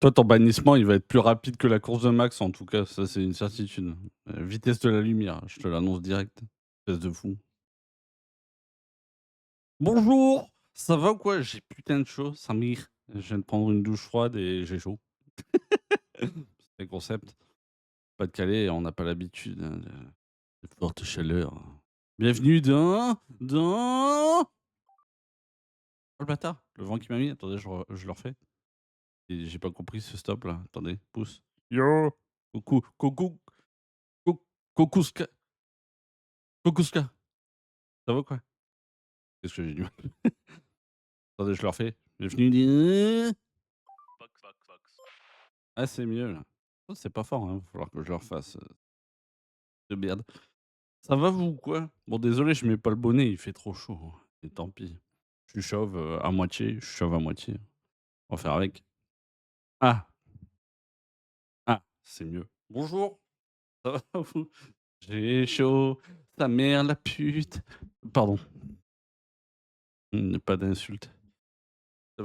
Toi, ton bannissement, il va être plus rapide que la course de Max, en tout cas, ça, c'est une certitude. Vitesse de la lumière, je te l'annonce direct. Espèce de fou. Bonjour! Ça va ou quoi? J'ai putain de chaud, Samir. Je viens de prendre une douche froide et j'ai chaud. C'est le concept. Pas de Calais, on n'a pas l'habitude, hein, de fortes chaleurs. Bienvenue dans oh le bâtard, le vent qui m'a mis. Attendez, je le refais. Et j'ai pas compris ce stop là. Attendez, pouce. Yo! Coucou, coucou, coucouska, coucouska. Ça va ou quoi? Qu'est-ce que j'ai du mal? Attendez, je le refais. Bienvenue. Ah, c'est mieux là. Oh, c'est pas fort, hein, va falloir que je le refasse, de merde. Ça va vous ou quoi? Bon désolé, je mets pas le bonnet, il fait trop chaud, hein, et tant pis. Je suis chauve, à moitié, je suis chauve à moitié. On va faire avec. Ah! Ah, c'est mieux. Bonjour, ça va vous? J'ai chaud, sa mère la pute. Pardon, pas d'insultes. Ça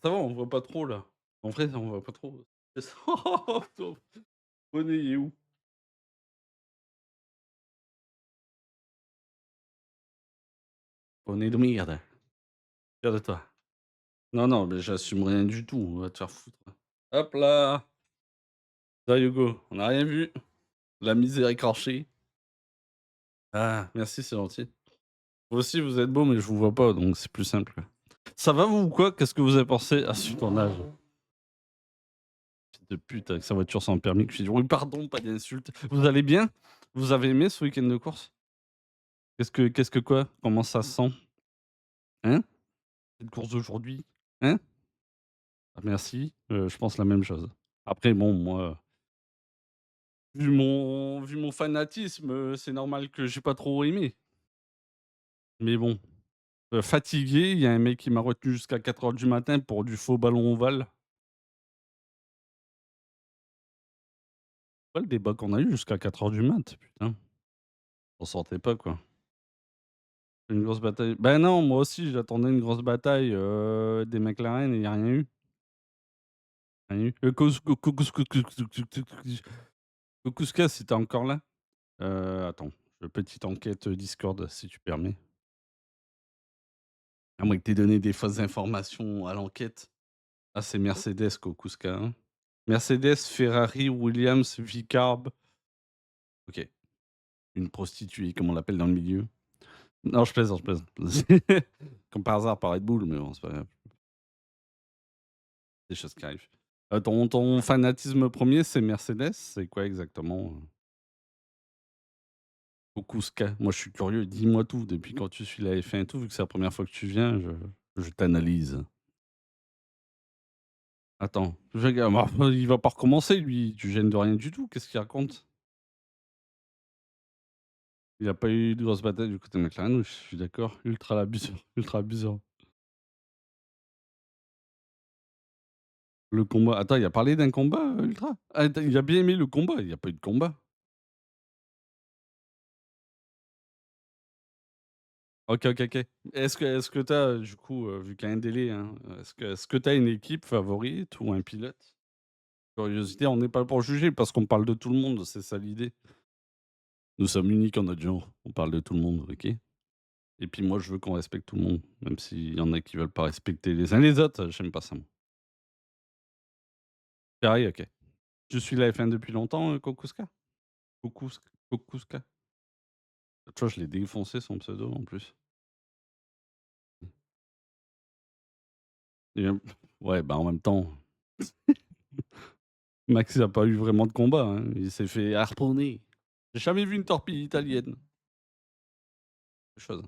va, on voit pas trop là. En vrai, on voit pas trop. Bonnet, il est où? Bonnet de merde. Fier de toi. Non, non, mais j'assume rien du tout, va te faire foutre. Hop là! There you go, on a rien vu. La misère écorchée. Ah, merci, c'est gentil. Vous aussi, vous êtes beau, mais je vous vois pas, donc c'est plus simple. Ça va vous ou quoi? Qu'est-ce que vous avez pensé? Ah, su ton âge. Fils de pute avec sa voiture sans permis qui fait: «Oui, pardon, pas d'insultes». Vous allez bien? Vous avez aimé ce week-end de course? Qu'est-ce que quoi? Comment ça se sent? Hein? Cette course d'aujourd'hui? Hein? Ah merci, je pense la même chose. Après bon, moi, vu mon fanatisme, c'est normal que j'ai pas trop aimé. Mais bon, fatigué, il y a un mec qui m'a retenu jusqu'à 4 heures du matin pour du faux ballon ovale. Ouais, le débat qu'on a eu jusqu'à 4 heures du mat, putain, on sortait pas, quoi. Une grosse bataille. Ben non, moi aussi j'attendais une grosse bataille, des McLaren et il y a rien eu. Rien eu. Koukouska, si tu encore là? Attends, petite enquête, Discord si tu permets. À moins que tu donné des fausses informations à l'enquête. Ah, c'est Mercedes Kokuska, hein. Mercedes, Ferrari, Williams, Vicarb. OK. Une prostituée, comme on l'appelle dans le milieu. Non, je plaisante, je plaisante. Comme par hasard par Red Bull, mais bon, c'est pas grave. Des choses qui arrivent. Ton fanatisme premier, c'est Mercedes? C'est quoi exactement, Kokuska? Moi, je suis curieux, dis-moi tout. Depuis quand tu suis la F1 et tout, vu que c'est la première fois que tu viens, je t'analyse. Attends, je regarde, il va pas recommencer lui, tu gênes de rien du tout, qu'est-ce qu'il raconte? Il a pas eu de grosse bataille du côté McLaren, oui, je suis d'accord, ultra abuseur, ultra abuseur. Le combat, attends, il a parlé d'un combat, Ultra? Ah, il a bien aimé le combat, il y a pas eu de combat? OK, OK, OK. Est-ce que tu as, du coup, vu qu'il y a un délai, hein, est-ce que tu as une équipe favorite ou un pilote? Curiosité, on n'est pas pour juger parce qu'on parle de tout le monde, c'est ça l'idée. Nous sommes uniques en notre genre, on parle de tout le monde, OK? Et puis moi, je veux qu'on respecte tout le monde, même s'il y en a qui veulent pas respecter les uns les autres, j'aime pas ça moi. Ferrari, OK. Tu suis la F1 depuis longtemps, Kokuska? Kokuska? Tu vois, je l'ai défoncé son pseudo en plus. Et ouais, bah, en même temps, Max il a pas eu vraiment de combat, hein, il s'est fait harponner. J'ai jamais vu une torpille italienne. Quelque chose.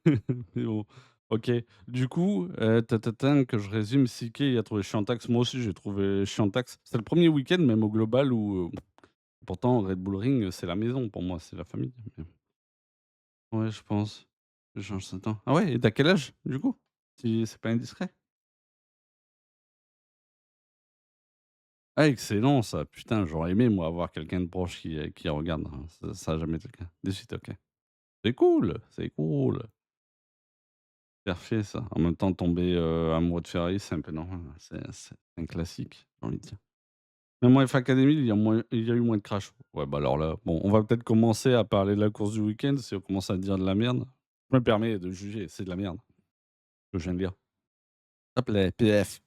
Mais bon, OK. Du coup, que je résume, Siké il a trouvé Chiantax. Moi aussi, j'ai trouvé Chiantax. C'est le premier week-end même au global où, pourtant Red Bull Ring, c'est la maison pour moi, c'est la famille. Mais ouais, je pense. Je change de temps. Ah ouais, et tu quel âge, du coup? Si c'est pas indiscret? Ah excellent ça, putain, j'aurais aimé moi avoir quelqu'un de proche qui regarde, hein. Ça a jamais été le cas. De suite, OK. C'est cool, c'est cool. Parfait ça. En même temps, tomber, amoureux de Ferrari, c'est un peu normal, hein. C'est un classique, j'ai envie de dire. Même en F1 Academy, il y a eu moins de crash. Ouais, bah, alors là, bon, on va peut-être commencer à parler de la course du week-end si on commence à dire de la merde. Je me permets de juger, c'est de la merde, ce que je viens de dire. Hop là, PF.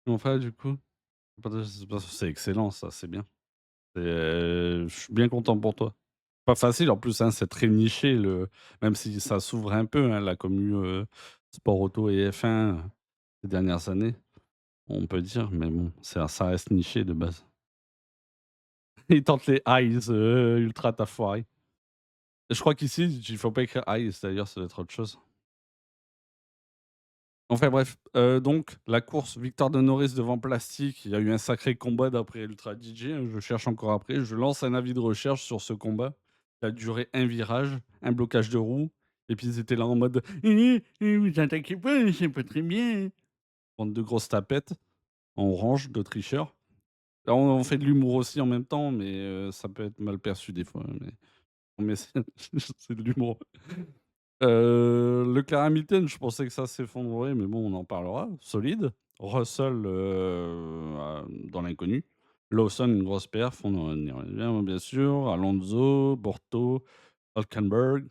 Enfin, du coup? C'est excellent ça, c'est bien. Je suis bien content pour toi. Pas facile en plus, hein, c'est très niché même si ça s'ouvre un peu, hein, la commu, sport auto et F1, ces dernières années, on peut dire, mais bon, ça reste niché de base. Ils tentent les highs, ultra tu foiré. Je crois qu'ici, il faut pas écrire highs d'ailleurs, ça doit être autre chose. Enfin bref, donc la course, victoire de Norris devant Plastic. Il y a eu un sacré combat d'après Ultra DJ, je cherche encore après. Je lance un avis de recherche sur ce combat. Ça a duré un virage, un blocage de roue et puis ils étaient là en mode: vous attaquez pas, c'est pas très bien». Bande de grosses tapettes en orange, de tricheurs. Alors on fait de l'humour aussi en même temps, mais ça peut être mal perçu des fois, mais c'est c'est de l'humour. Leclerc-Hamilton, je pensais que ça s'effondrerait, mais bon, on en parlera. Solide. Russell, dans l'inconnu. Lawson, une grosse perf, on y revient bien sûr. Alonso, Borto, Hülkenberg,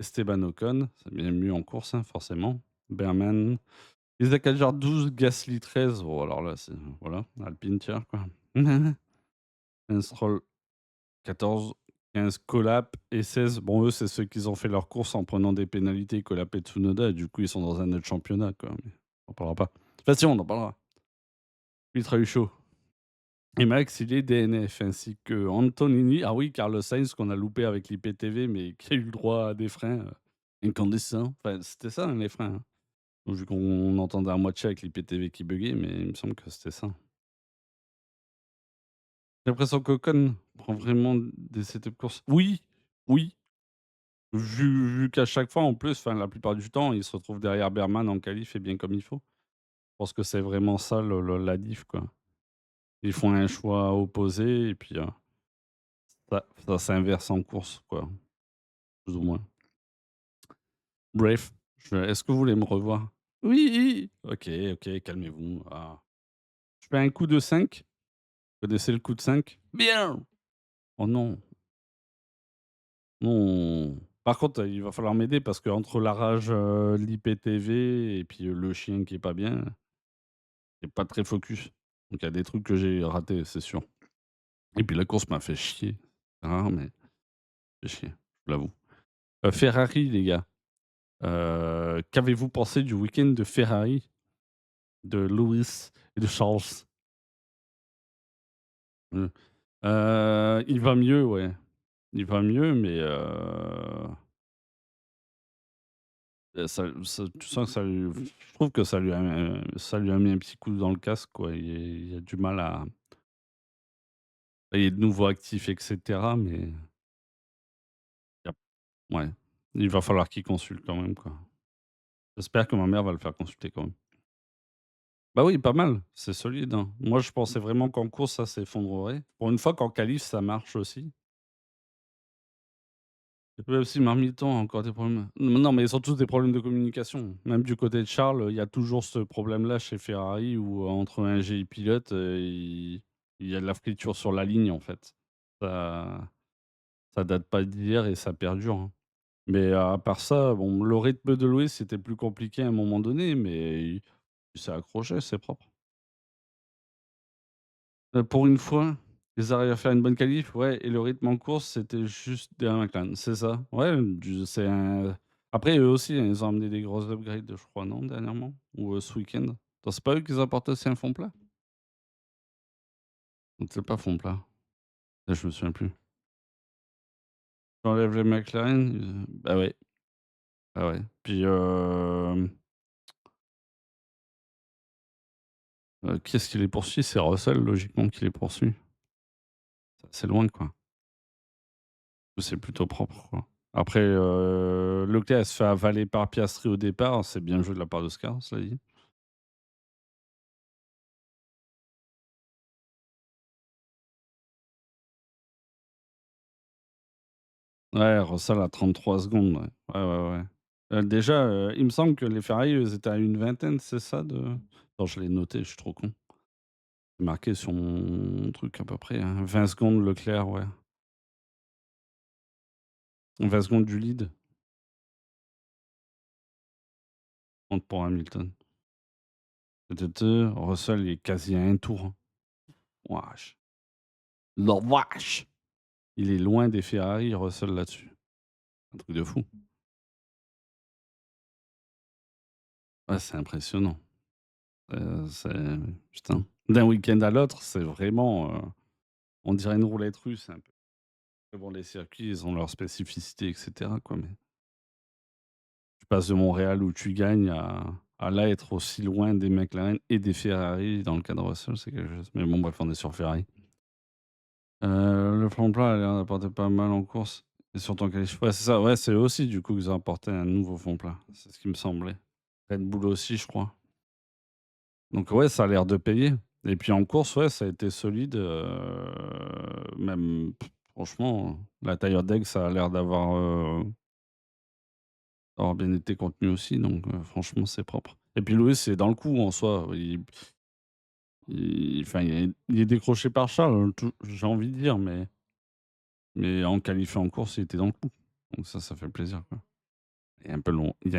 Esteban Ocon, c'est bien mieux en course, hein, forcément. Berman, Isaac Hadjar 12, Gasly 13. Oh, alors là, c'est voilà, Alpine tiers, quoi. Lance Stroll 14, 15 Collap et 16. Bon, eux, c'est ceux qui ont fait leur course en prenant des pénalités, Collap et Tsunoda, et du coup, ils sont dans un autre championnat, quoi. Mais on en parlera pas. Enfin, si, on en parlera. Ultra eu chaud. Et Max, il est DNF, ainsi que Antonini. Ah oui, Carlos Sainz, qu'on a loupé avec l'IPTV, mais qui a eu le droit à des freins incandescents. Enfin, c'était ça, hein, les freins, hein. Donc, vu qu'on entendait à moitié avec l'IPTV qui buguait, mais il me semble que c'était ça. J'ai l'impression qu'Ocon prend vraiment des setups courses. Oui, oui. Vu qu'à chaque fois, en plus, enfin, la plupart du temps, il se retrouve derrière Berman en qualif et bien comme il faut. Je pense que c'est vraiment ça le la diff, quoi. Ils font un choix opposé et puis, ça s'inverse en course, quoi, plus ou moins. Bref, je est-ce que vous voulez me revoir? Oui! OK, OK, calmez-vous. Ah. Je fais un coup de 5. Vous connaissez le coup de 5? Bien! Oh non, non. Par contre, il va falloir m'aider parce qu'entre la rage, l'IPTV et puis, le chien qui est pas bien. Et pas très focus. Donc il y a des trucs que j'ai ratés, c'est sûr. Et puis la course m'a fait chier. C'est rare, mais fait chier, je l'avoue. Ferrari, les gars, qu'avez-vous pensé du week-end de Ferrari, de Lewis et de Charles? Mmh. Il va mieux, ouais. Il va mieux, mais ça tu sens que ça lui je trouve que ça lui a mis un petit coup dans le casque, quoi. Il a du mal à il est de nouveau actif et cetera, mais il y a ouais, il va falloir qu'il consulte quand même, quoi. J'espère que ma mère va le faire consulter quand même. Bah oui, pas mal, c'est solide, hein. Moi, je pensais vraiment qu'en course, ça s'effondrerait. Pour une fois qu'en qualif, ça marche aussi. Et même si Marmiton a encore des problèmes. Non, mais ils ont tous des problèmes de communication. Même du côté de Charles, il y a toujours ce problème-là chez Ferrari où, entre un G et pilote, il y a de la friture sur la ligne, en fait. Ça ça date pas d'hier et ça perdure, hein. Mais à part ça, bon, le rythme de Lewis, c'était plus compliqué à un moment donné, mais il s'est accroché, c'est propre. Pour une fois, ils arrivent à faire une bonne qualif, ouais, et le rythme en course, c'était juste derrière McLaren, c'est ça. Ouais, du c'est un après eux aussi, hein, ils ont amené des grosses upgrades, je crois, non, dernièrement? Ou, ce week-end? Attends, c'est pas eux qui apportent aussi un fond plat? Donc c'est pas fond plat? Là, je me souviens plus. Tu les McLaren, bah ouais, bah ouais. Puis, qui est-ce qui les poursuit? C'est Russell, logiquement, qui les poursuit. C'est loin, quoi. C'est plutôt propre, quoi. Après, Leclerc, elle se fait avaler par Piastri au départ, c'est bien joué de la part d'Oscar, cela dit. Ouais, Russell à 33 secondes, ouais. Ouais, ouais, ouais. Déjà, il me semble que les Ferrari, ils étaient à une vingtaine, c'est ça de attends, je l'ai noté, je suis trop con. C'est marqué sur mon truc à peu près, hein. 20 secondes Leclerc, ouais. 20 secondes du lead, 30 pour Hamilton. Russell, il est quasi à un tour, hein. Wesh. La vache! Il est loin des Ferrari, Russell, là-dessus. Un truc de fou. Ouais, c'est impressionnant. C'est putain, d'un week-end à l'autre, c'est vraiment, on dirait une roulette russe un peu. Mais bon, les circuits, ils ont leurs spécificités et cetera, quoi, mais tu passes de Montréal où tu gagnes à Ah là, être aussi loin des McLaren et des Ferrari dans le cas de Russell, c'est quelque chose. Mais bon, bref, on est sur Ferrari. Le plan plat a l'air d'apporter pas mal en course et surtout en qualif ouais, c'est ça, ouais, c'est eux aussi du coup qu'ils ont apporté un nouveau fond plat. C'est ce qui me semblait. Red Bull aussi, je crois. Donc ouais, ça a l'air de payer et puis en course, ouais, ça a été solide, même franchement, la tailleur d'aigle, ça a l'air d'avoir bien été contenu aussi donc franchement, c'est propre et puis Lewis, c'est dans le coup en soi. Enfin, il est décroché par Charles, tou j'ai envie de dire, mais en qualif et en course, il était dans le coup. Donc ça fait plaisir, quoi. Il est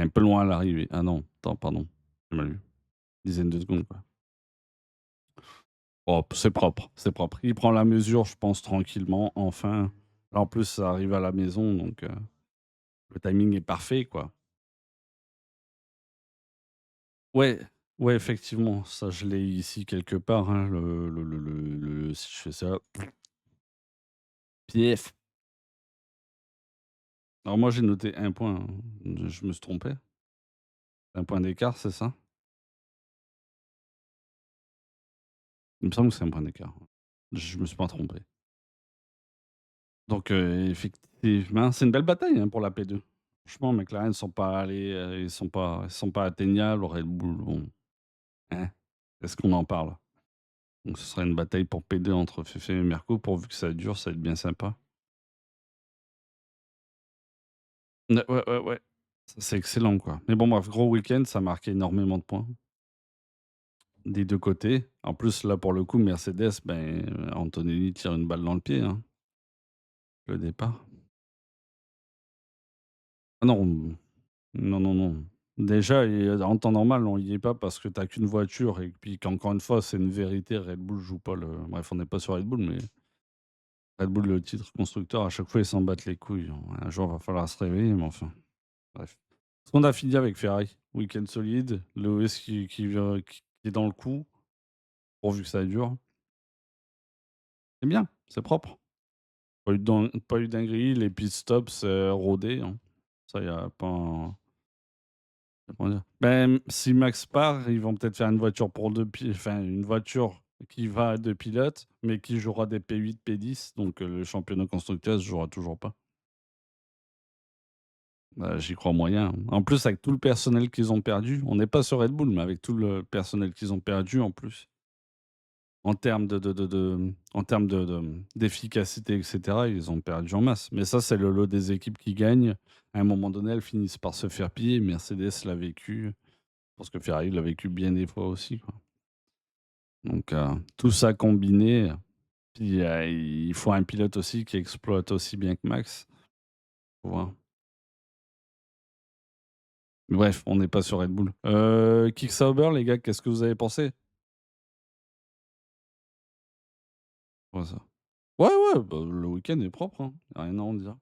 un peu loin à l'arrivée. Ah non, attends, pardon, j'ai mal vu. Dizaine de secondes, quoi. Oh, c'est propre, c'est propre. Il prend la mesure, je pense, tranquillement, enfin. Là, en plus, ça arrive à la maison, donc le timing est parfait, quoi. Ouais, ouais, effectivement, ça, je l'ai ici quelque part, hein, si je fais ça, pief. Alors moi, j'ai noté un point, hein. Je me suis trompé. Un point d'écart, c'est ça? Il me semble que c'est un point d'écart. Je me suis pas trompé. Donc effectivement, c'est une belle bataille, hein, pour la P2. Franchement, McLaren sont pas allés, ils sont pas atteignables. Red Bull, bon, hein, est-ce qu'on en parle? Donc ce sera une bataille pour P2 entre Fefe et Merco, pourvu que ça dure, ça va être bien sympa. Ouais, ouais, ouais. Ça, c'est excellent, quoi. Mais bon, bref, gros week-end, ça a marqué énormément de points, des 2 côtés. En plus, là, pour le coup, Mercedes, ben, Antonelli tire une balle dans le pied, hein, le départ. Ah non, non, non, non. Déjà en temps normal, on y est pas parce que tu as qu'une voiture et puis qu'encore une fois, c'est une vérité, Red Bull joue pas le bref, on n'est pas sur Red Bull, mais Red Bull, le titre constructeur, à chaque fois, ils s'en battent les couilles. Un jour, va falloir se réveiller, mais enfin, bref. Ce qu'on a fini avec Ferrari, week-end solide, Lewis qui est dans le coup, pourvu que ça dure. C'est bien, c'est propre. Pas eu dinguerie, les pit stops, rodés, hein. Ça, y a pas comment dire? Ben, si Max part, ils vont peut-être faire une voiture pour 2 pi enfin, une voiture qui va à 2 pilotes, mais qui jouera des P8, P10, donc le championnat constructeur se jouera toujours pas. Bah, j'y crois moyen, hein. En plus, avec tout le personnel qu'ils ont perdu, on n'est pas sur Red Bull, mais avec tout le personnel qu'ils ont perdu en plus, en termes en termes d'efficacité et cetera, ils ont perdu en masse. Mais ça, c'est le lot des équipes qui gagnent. À un moment donné, elles finissent par se faire piller. Mercedes l'a vécu. Je pense que Ferrari l'a vécu bien des fois aussi, quoi. Donc tout ça combiné, puis il faut un pilote aussi qui exploite aussi bien que Max, faut voir. Bref, on n'est pas sur Red Bull. Kick Sauber, les gars, qu'est-ce que vous avez pensé? Ouais, ça. Ouais, ouais, bah, le week-end est propre, hein, y a rien à en dire.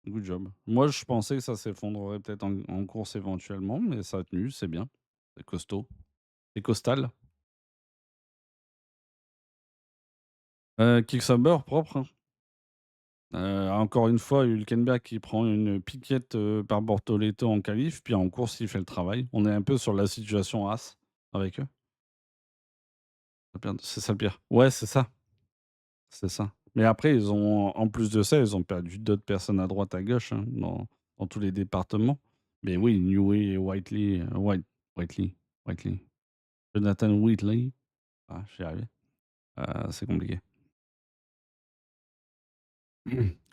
Good job. Moi, je pensais que ça s'effondrerait peut-être en course éventuellement, mais ça a tenu, c'est bien. C'est costaud. C'est costal. Kick Sauber, propre, hein. Encore une fois, Hülkenberg qui prend une piquette, par Bortoleto en qualif, puis en course, il fait le travail. On est un peu sur la situation As avec eux. C'est ça le pire. Ouais, c'est ça, c'est ça. Mais après, ils ont en plus de ça, ils ont perdu d'autres personnes à droite, à gauche, hein, dans tous les départements. Mais oui, Newey et Whiteley, Whiteley, Whiteley, Jonathan Whiteley, ah, j'y arrivé, c'est compliqué.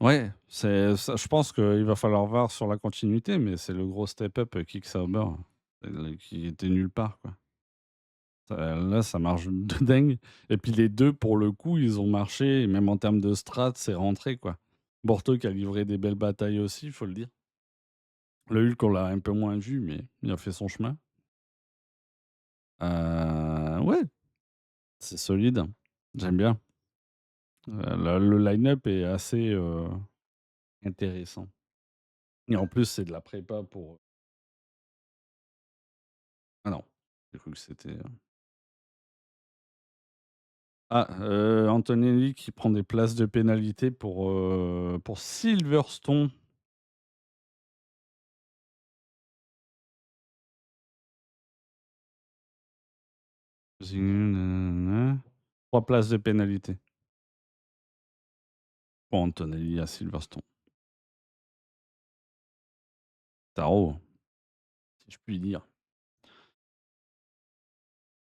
Ouais, c'est ça, je pense qu'il va falloir voir sur la continuité, mais c'est le gros step up, Kick Sauber, qui était nulle part, quoi. Là, ça marche de dingue et puis les 2 pour le coup, ils ont marché et même en termes de strat, c'est rentré, quoi. Borto qui a livré des belles batailles aussi, il faut le dire. Le Hulk, on l'a un peu moins vu, mais il a fait son chemin. Ouais, c'est solide, j'aime bien. Le line-up est assez, intéressant et en plus, c'est de la prépa pour, ah non, j'ai cru que c'était, Antonelli qui prend des places de pénalité pour Silverstone. Nanana. 3 places de pénalité pour Antonelli à Silverstone. Taro, si je puis dire.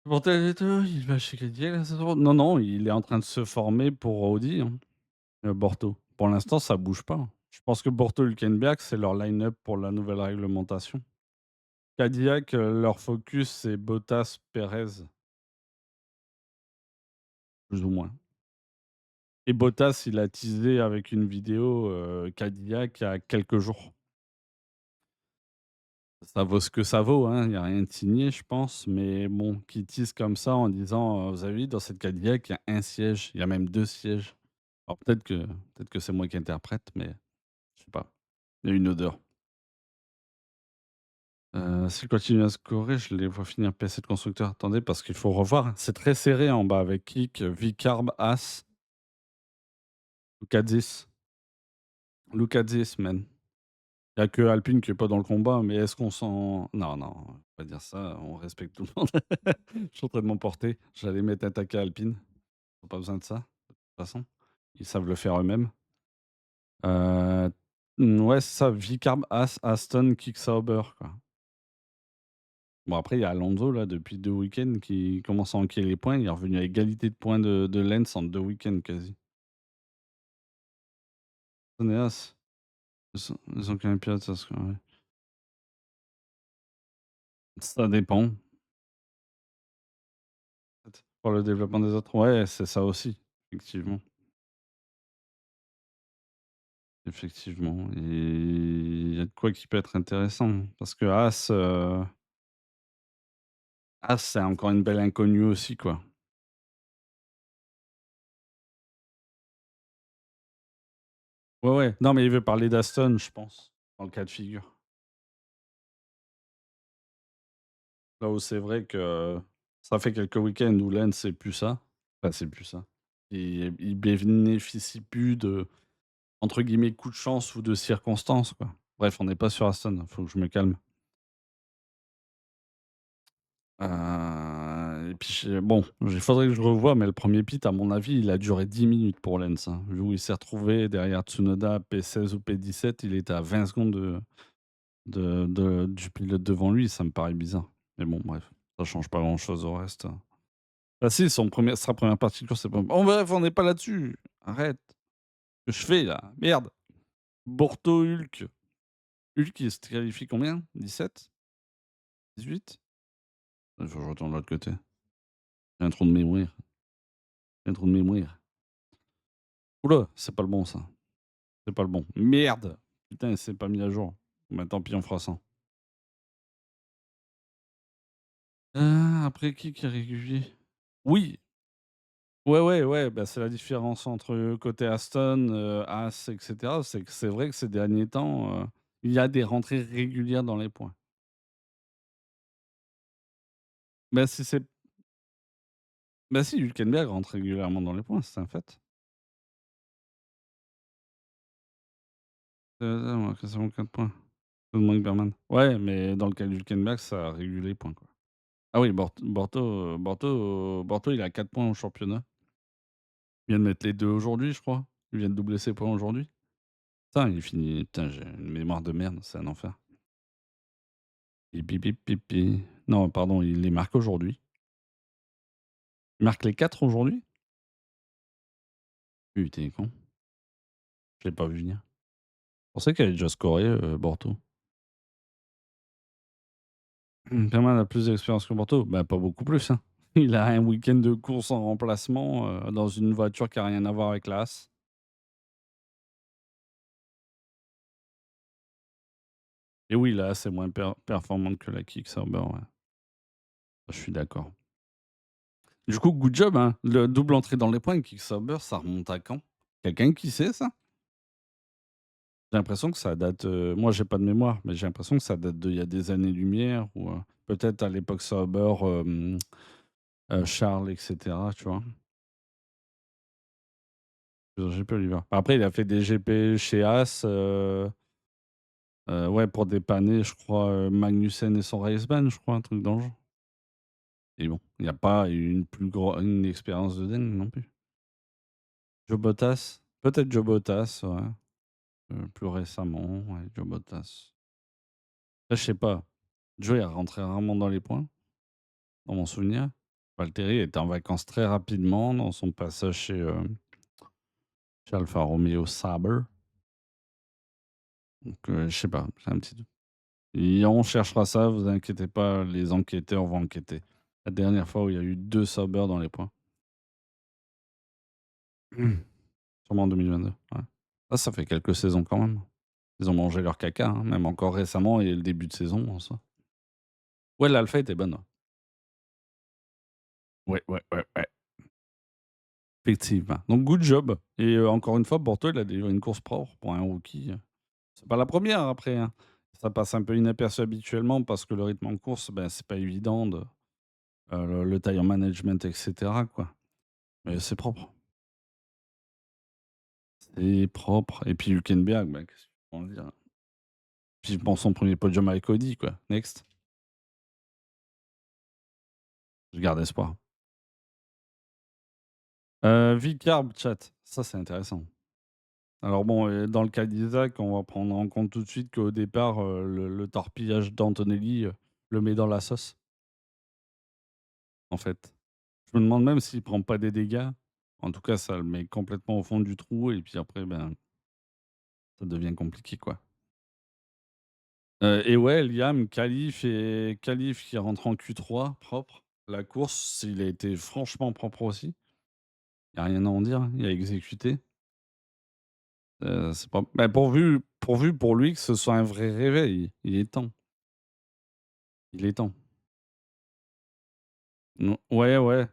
Bortoleto, il va chez Cadillac la saison non, non, il est en train de se former pour Audi, hein, Borto. Pour l'instant, ça bouge pas, hein. Je pense que Borto Hülkenberg, c'est leur line-up pour la nouvelle réglementation. Cadillac, leur focus, c'est Bottas, Perez, plus ou moins. Et Bottas, il a teasé avec une vidéo, Cadillac il y a quelques jours. Ça vaut ce que ça vaut, hein, il y a rien de signé, je pense, mais bon, qui tease comme ça en disant, «Vous avez vu dans cette Cadillac, il y a un siège, il y a même 2 sièges». Alors peut-être que c'est moi qui interprète, mais je sais pas. Il y a une odeur. S'ils continuent à scorer, je les vois finir PC de constructeur. Attendez, parce qu'il faut revoir, hein, c'est très serré en bas avec Kik, Vicarb, As, Lucazis. Lucazis, man. Il y a que Alpine qui est pas dans le combat, mais est-ce qu'on s'en non, non, on va pas dire ça, on respecte tout le monde. Je suis en train de m'emporter. J'allais mettre attaquer Alpine. Ils ont pas besoin de ça, de toute façon. Ils savent le faire eux-mêmes. Heu, ouais, c'est ça, Vicarb, As, Aston, Kick Sauber, quoi. Bon, après, il y a Alonso, là, depuis 2 week-ends, qui commence à enquiller les points. Il est revenu à égalité de points de Lens en 2 week-ends, quasi. Aston et As, ils ont quand même pilote, ça se ouais. Ça dépend. Peut-être. Pour le développement des autres, ouais, c'est ça aussi, effectivement. Effectivement, et il y a de quoi qui peut être intéressant. Parce que As, c'est encore une belle inconnue aussi, quoi. Ouais, ouais. Non, mais il veut parler d'Aston, je pense, dans le cas de figure. Là où c'est vrai que ça fait quelques week-ends où Lens, c'est plus ça. Enfin, c'est plus ça. Et il bénéficie plus de, entre guillemets, «coup de chance» ou de circonstances, quoi. Bref, on n'est pas sur Aston, faut que je me calme. Et puis bon, il faudrait que je revoie, mais le premier pit, à mon avis, il a duré 10 minutes pour Lens, hein. Vu où il s'est retrouvé derrière Tsunoda, P16 ou P17, il était à 20 secondes du pilote devant lui, ça me paraît bizarre. Mais bon, bref, ça change pas grand-chose au reste. Ah si, sa première partie de course, c'est pas bon bref, on n'est pas là-dessus. Arrête. Que je fais là? Merde. Borto, Hulk. Hulk, il se qualifie combien? 17? 18? Il faut que je retourne de l'autre côté. J'ai un trou de mémoire. J'ai un trou de mémoire. Ouh c'est pas le bon ça. C'est pas le bon. Merde! Putain, c'est pas mis à jour. Bah, tant pis, on fera ça. Après qui est régulier? Oui, ouais, ouais, ouais, bah, c'est la différence entre côté Aston, As et cetera. C'est que c'est vrai que ces derniers temps, il y a des rentrées régulières dans les points. Bah, si c'est bah, si, Hülkenberg rentre régulièrement dans les points, c'est un fait. Quasiment 4 points. Tout le monde Berman. Ouais, mais dans le cas d'Hülkenberg, ça régule les points, quoi. Ah oui, Borto, il a 4 points au championnat. Il vient de mettre les 2 aujourd'hui, je crois. Il vient de doubler ses points aujourd'hui. Putain, il finit putain, j'ai une mémoire de merde, c'est un enfer. Pi pi. Non, pardon, il les marque aujourd'hui. Il marque les 4 aujourd'hui? Putain, il est con. Je l'ai pas vu venir. Je pensais qu'il avait déjà scoré, Borto. Perman a plus d'expérience que Borto? Bah, pas beaucoup plus, hein. Il a un week-end de course en remplacement, dans une voiture qui a rien à voir avec la Haas. Et oui, la Haas est moins performante que la Kick-Sauber, ouais. Je suis d'accord. Du coup, good job, hein. Le double entrée dans les points, Kick-Sauber, ça remonte à quand? Quelqu'un qui sait ça? J'ai l'impression que ça date, moi j'ai pas de mémoire, mais j'ai l'impression que ça date d'il y a des années-lumière ou, peut-être à l'époque Sauber, Charles et cetera, tu vois? GP Oliver. Après, il a fait des GP chez As, ouais, pour dépanner, je crois, Magnussen et son Raceban, je crois, un truc dans le genre. et bon, il y a pas une expérience de dingue non plus. Joe Bottas, peut-être Joe Bottas, ouais, plus récemment, ouais, Joe Bottas. Là, je sais pas, Joe, il rentrait rarement dans les points, dans mon souvenir. Valtteri était en vacances très rapidement dans son passage chez Alfa Romeo Sauber, donc je sais pas, j'ai un petit doute. Et on cherchera ça, vous inquiétez pas, les enquêteurs vont enquêter. La dernière fois où il y a eu 2 Sauber dans les points. Sûrement en 2022, ouais. Ah, ça fait quelques saisons quand même. Ils ont mangé leur caca, hein, même encore récemment et le début de saison en soi. Ouais, l'alpha était bonne, ouais. Ouais, ouais, ouais, ouais. Effectivement. Donc good job et encore une fois, pour toi, il a délivré une course propre pour un rookie. C'est pas la première après, hein. Ça passe un peu inaperçu habituellement parce que le rythme en course, ben, c'est pas évident de le tire management et cetera, quoi. Mais c'est propre. C'est propre et puis Hülkenberg, bah, qu'est-ce que tu peux en dire? Puis bon, son 1er podium avec Audi, quoi. Next. Je garde espoir. Vcarb chat, ça c'est intéressant. Alors bon, dans le cas d'Isaac, on va prendre en compte tout de suite qu'au départ, le torpillage d'Antonelli, le met dans la sauce, en fait. Je me demande même s'il prend pas des dégâts. En tout cas, ça le met complètement au fond du trou et puis après, ben, ça devient compliqué, quoi. Et ouais, Liam, qualif qui rentre en Q3 propre. La course, il a été franchement propre aussi. Il y a rien à en dire, hein, il a exécuté. C'est pas bah, pourvu pour lui que ce soit un vrai réveil. Il est temps, il est temps. Ouais, ouais,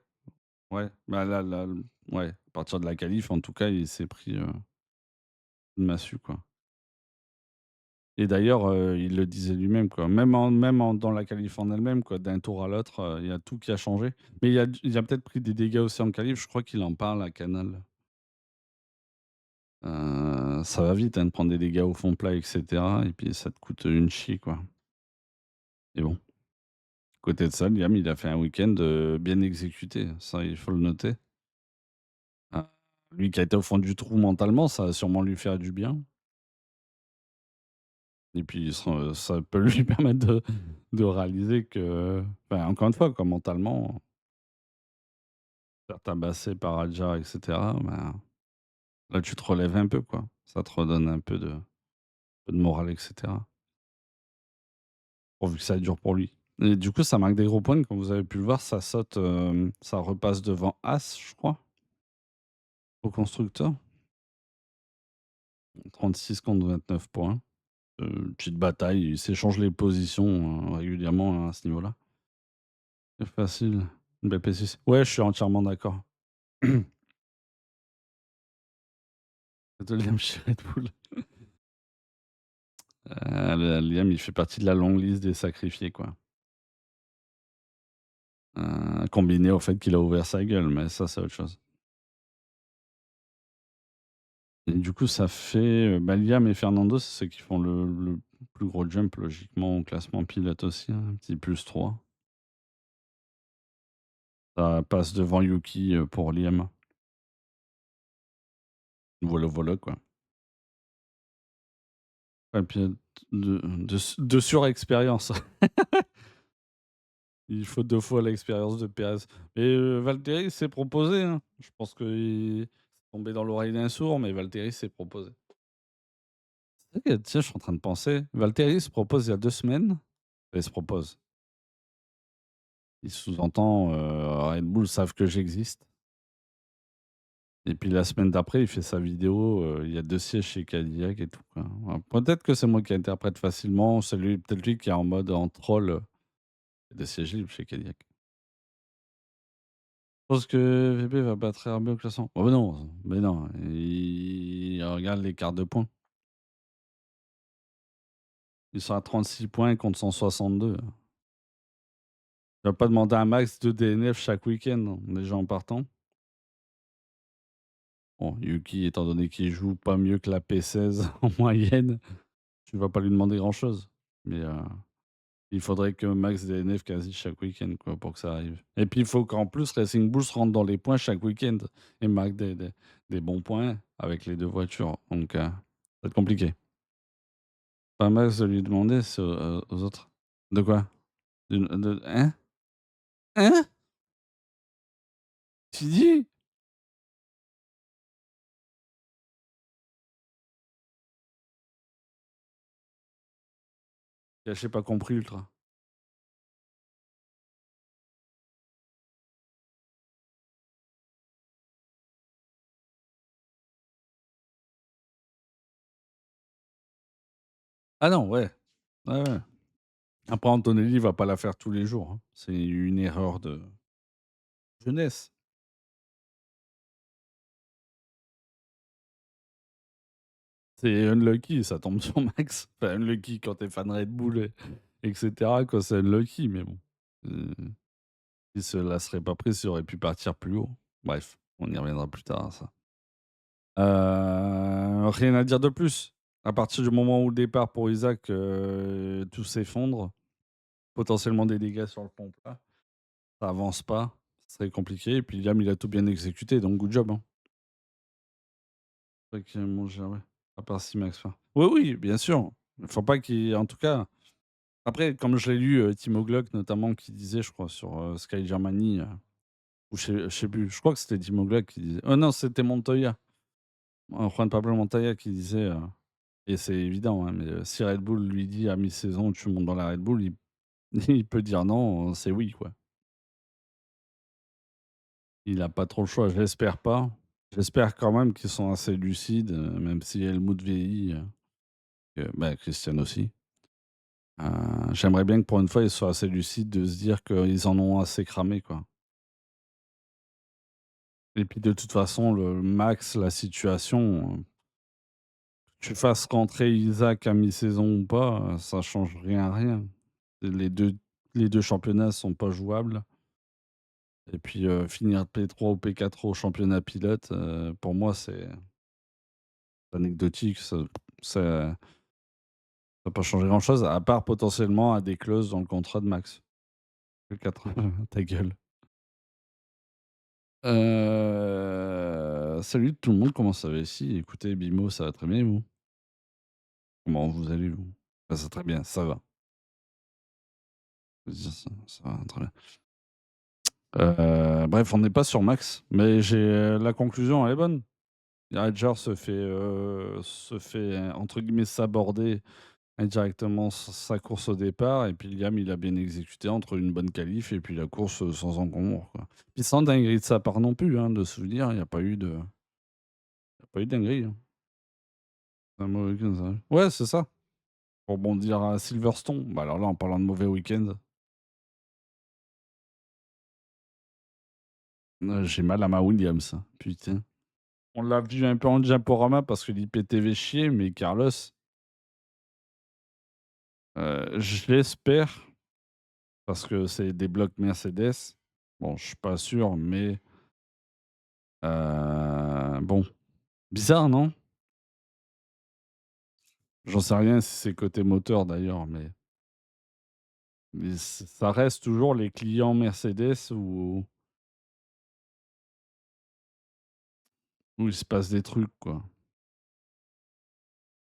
ouais. Bah, là, ouais, à partir de la qualif, en tout cas, il s'est pris, une massue, quoi. Et d'ailleurs, il le disait lui-même, quoi. Même dans la qualif en elle-même, quoi, d'un tour à l'autre, il y a tout qui a changé. Mais il a peut-être pris des dégâts aussi en qualif, je crois qu'il en parle à Canal. Ça va vite, hein, de prendre des dégâts au fond plat et cetera et puis ça te coûte, une chie, quoi. Et bon, à côté de ça, Liam, il a fait un week-end, bien exécuté, ça, il faut le noter. Ah, lui qui a été au fond du trou mentalement, ça va sûrement lui faire du bien et puis ça peut lui permettre de réaliser que, enfin, encore une fois, quoi, mentalement, faire tabasser par Adjar et cetera, ben, là, tu te relèves un peu, quoi. Ça te redonne un peu de morale et cetera. Pourvu que ça dure pour lui. Et du coup, ça marque des gros points, comme vous avez pu le voir, ça saute, ça repasse devant As, je crois, au constructeur. 36 contre 29 points. Petite bataille, ils s'échangent les positions, régulièrement à ce niveau-là. C'est facile. Une belle P6. Ouais, je suis entièrement d'accord. C'est Liam chez Red Bull. Liam, il fait partie de la longue liste des sacrifiés, quoi. Combiné au fait qu'il a ouvert sa gueule, mais ça, c'est autre chose. Et du coup, ça fait, bah, Liam et Fernando, c'est ceux qui font le plus gros jump logiquement au classement pilote aussi, hein, un petit +3. Ça passe devant Yuki, pour Liam. Voilà, voilà, quoi. Et puis, de surexpérience. Il faut 2 fois l'expérience de Pérez. Et Valtteri s'est proposé, hein. Je pense qu'il est tombé dans l'oreille d'un sourd, mais Valtteri s'est proposé. C'est vrai que tiens, je suis en train de penser, Valtteri se propose il y a 2 semaines. Il se propose. Il sous-entend, Red Bull savent que j'existe et puis la semaine d'après, il fait sa vidéo, il y a 2 sièges chez Cadillac et tout, quoi. Ouais, peut-être que c'est moi qui interprète facilement, c'est lui peut-être lui qui est en mode en troll, 2 sièges libres chez Cadillac. Je pense que VB va battre RB au classement. Oh mais non, il regarde l'écart de points. Ils sont à 36 points contre 162. Tu vas pas demander un max de DNF chaque week-end, hein, déjà en partant. Bon, Yuki, étant donné qu'il joue pas mieux que la P16 en moyenne, tu vas pas lui demander grand-chose. Mais Il faudrait que Max DNF quasi chaque week-end, quoi, pour que ça arrive. Et puis, il faut qu'en plus, Racing Bulls rentre dans les points chaque week-end et marque des bons points avec les 2 voitures. Donc, ça va être compliqué. Pas Max de lui demander, c'est aux autres. De quoi? Hein? Hein? Tu dis? J'ai pas compris, Ultra. Ah non, ouais. Ouais, ouais. Après, Antonelli va pas la faire tous les jours, hein. C'est une erreur de jeunesse. C'est unlucky, ça tombe sur Max. Enfin, unlucky quand t'es fan Red Bull et cetera, quoi, c'est unlucky, mais bon. Heu, si cela serait pas pris, ça aurait pu partir plus haut. Bref, on y reviendra plus tard à ça. Rien à dire de plus. À partir du moment où le départ pour Isaac, tout s'effondre, potentiellement des dégâts sur le pont plat, ça avance pas, ce serait compliqué et puis Liam, il a tout bien exécuté, donc good job, hein. Pas qu'il mange jamais, à part si Max fait. Oui, oui, bien sûr. Il faut pas qu'il en tout cas après, comme je l'ai lu, Timo Glock notamment qui disait, je crois, sur, Sky Germany, ou je sais plus, je crois que c'était Timo Glock qui disait oh non, c'était Montoya, Juan Pablo Montoya qui disait, et c'est évident, hein, mais, si Red Bull lui dit à mi-saison: «Tu montes dans la Red Bull», il il peut dire non, c'est oui, quoi. Il a pas trop le choix, j'espère pas. J'espère quand même qu'ils sont assez lucides, même si Helmut vieillit, bah, Christian aussi. J'aimerais bien que pour une fois, ils soient assez lucides de se dire qu'ils en ont assez cramé, quoi. Et puis de toute façon, le max, la situation, que tu fasses rentrer Isaac à mi-saison ou pas, ça change rien à rien. Les deux championnats sont pas jouables et puis, finir P3 ou P4 au championnat pilote, pour moi, c'est anecdotique. Ça va pas changer grand-chose, à part potentiellement à des clauses dans le contrat de Max. P4 ta gueule. Salut tout le monde, comment ça va ici? Écoutez, Bimo, ça va très bien et vous? Comment vous allez vous? Ça très bien, ça va. Faut se dire ça va très bien. Bref, on n'est pas sur Max, mais la conclusion elle est bonne. Hadjar se fait entre guillemets «saborder» indirectement sa course au départ et puis Liam, il a bien exécuté entre une bonne qualif et puis la course, sans encombre, quoi. Puis sans dinguerie de sa part non plus, hein, de souvenir, il y a pas eu de dinguerie, hein. Un mauvais week-end, ça arrive. Ouais, c'est ça. Pour rebondir à Silverstone, bah, alors là, en parlant de mauvais week-end, j'ai mal à ma Williams, hein, putain. On l'a vu un peu en diaporama parce que l'IPTV chiait, mais Carlos, j'espère, parce que c'est des blocs Mercedes. Bon, je suis pas sûr, mais bon, bizarre, non? J'en sais rien si c'est côté moteur d'ailleurs, mais ça reste toujours les clients Mercedes où il se passe des trucs, quoi.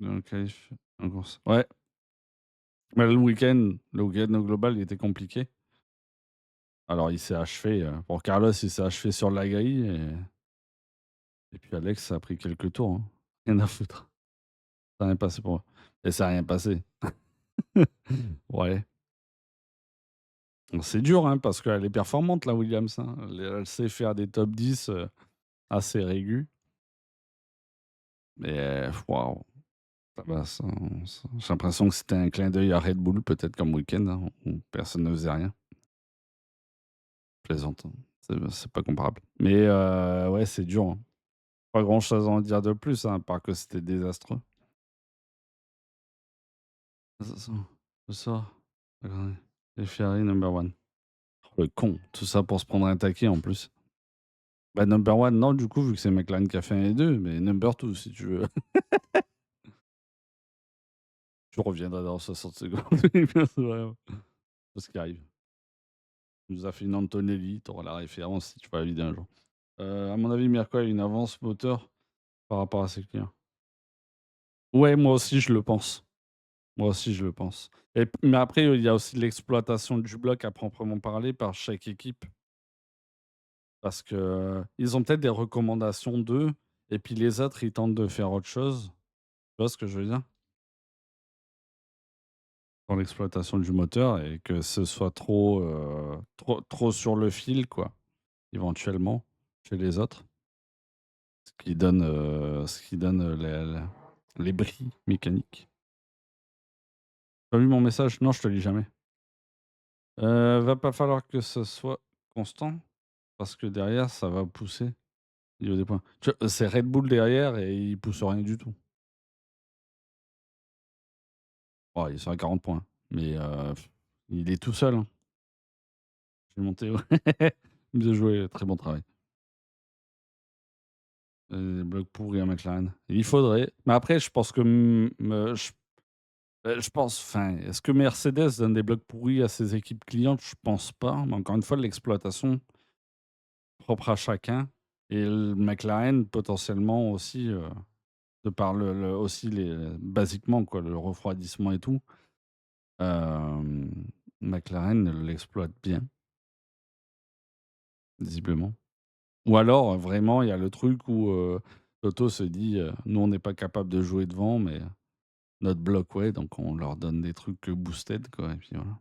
Dans le qualif en course. Ouais, mais le week-end au global, il était compliqué. Alors il s'est achevé, pour Carlos, il s'est achevé sur la grille et puis Alex, ça a pris quelques tours, hein. Rien à foutre. Ça a rien passé pour moi et ça a rien passé. Ouais. Bon, c'est dur, hein, parce qu'elle est performante, la Williams, hein. Elle sait faire des top 10 assez réguliers. Mais waouh, ça va, j'ai l'impression que c'était un clin d'œil à Red Bull, peut-être comme week-end, hein, où personne ne faisait rien. Je plaisante, hein. C'est pas comparable. Mais ouais, c'est dur, hein. Pas grand-chose à en dire de plus, hein, à part que c'était désastreux. C'est ça. C'est ça. Ouais. Les Ferrari number one. Oh, le con, tout ça pour se prendre un taquet en plus. Bah, number one, non, du coup, vu que c'est McLaren qui a fait 1 et 2, mais number two, si tu veux. Je reviendrai dans 60 secondes. Oui, bien sûr, ouais. C'est ce qui arrive. Il nous a fait une Antonelli, tu auras la référence si tu vois la vidéo un jour. À mon avis, Mirko a une avance moteur par rapport à ses clients. Ouais, moi aussi je le pense. Moi aussi je le pense. Mais après, il y a aussi l'exploitation du bloc à proprement parler par chaque équipe. Parce que, ils ont peut-être des recommandations d'eux et puis les autres, ils tentent de faire autre chose. Tu vois ce que je veux dire? Dans l'exploitation du moteur et que ce soit trop sur le fil quoi, éventuellement, chez les autres. Ce qui donne, les bris mécaniques. Tu as vu mon message? Non, je te lis jamais. Va pas falloir que ce soit constant parce que derrière ça va pousser au niveau des points. Tu vois, c'est Red Bull derrière et ils poussent rien du tout. Oh, ils sont à 40 points, mais il est tout seul, hein. J'ai monté ouais. Bien joué, très bon travail. Blocs pourris à McLaren. Il faudrait, mais après je pense que, je pense enfin, est-ce que Mercedes donne des blocs pourris à ses équipes clientes? Je pense pas, mais encore une fois, l'exploitation propre à chacun et le McLaren potentiellement aussi, de par le aussi les basiquement quoi, le refroidissement et tout, hem, McLaren l'exploite bien, visiblement. Ou alors, vraiment, il y a le truc où, Toto se dit, «Nous, on n'est pas capable de jouer devant, mais notre bloc, ouais, donc on leur donne des trucs, boosted, quoi» et puis voilà.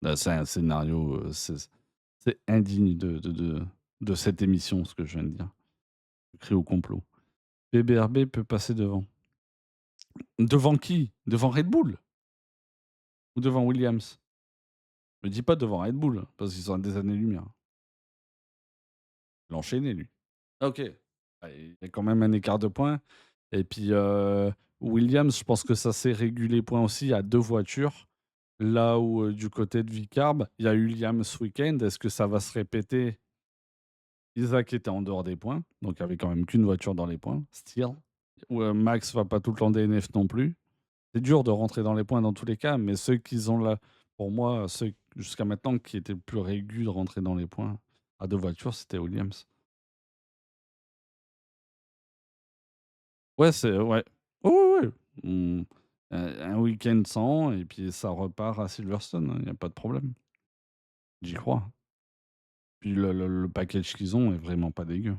Bah, c'est un scénario, c'est indigne de cette émission, ce que je viens de dire. Je crie au complot. BBRB peut passer devant. Devant qui? Devant Red Bull? Ou devant Williams? Me dis pas devant Red Bull, parce qu'ils sont à des années-lumière. Il a enchaîné, lui. Ah OK. Ah, il y a quand même un écart de points et puis, Williams, je pense que ça s'est régulé point aussi à 2 voitures. Là où, du côté de Vicarb, il y a eu Williams ce week-end. Est-ce que ça va se répéter? Isaac était en dehors des points, donc il y avait quand même qu'une voiture dans les points, still. Ou, Max va pas tout le temps DNF non plus. C'est dur de rentrer dans les points dans tous les cas, mais ceux qui ont là pour moi, ceux jusqu'à maintenant qui étaient le plus régus de rentrer dans les points à 2 voitures, c'était Williams. Ouais, c'est ouais. Oui, oui, oui. Un week-end sans et puis ça repart à Silverstone, hein, il y a pas de problème. J'y crois. Puis le package qu'ils ont est vraiment pas dégueu.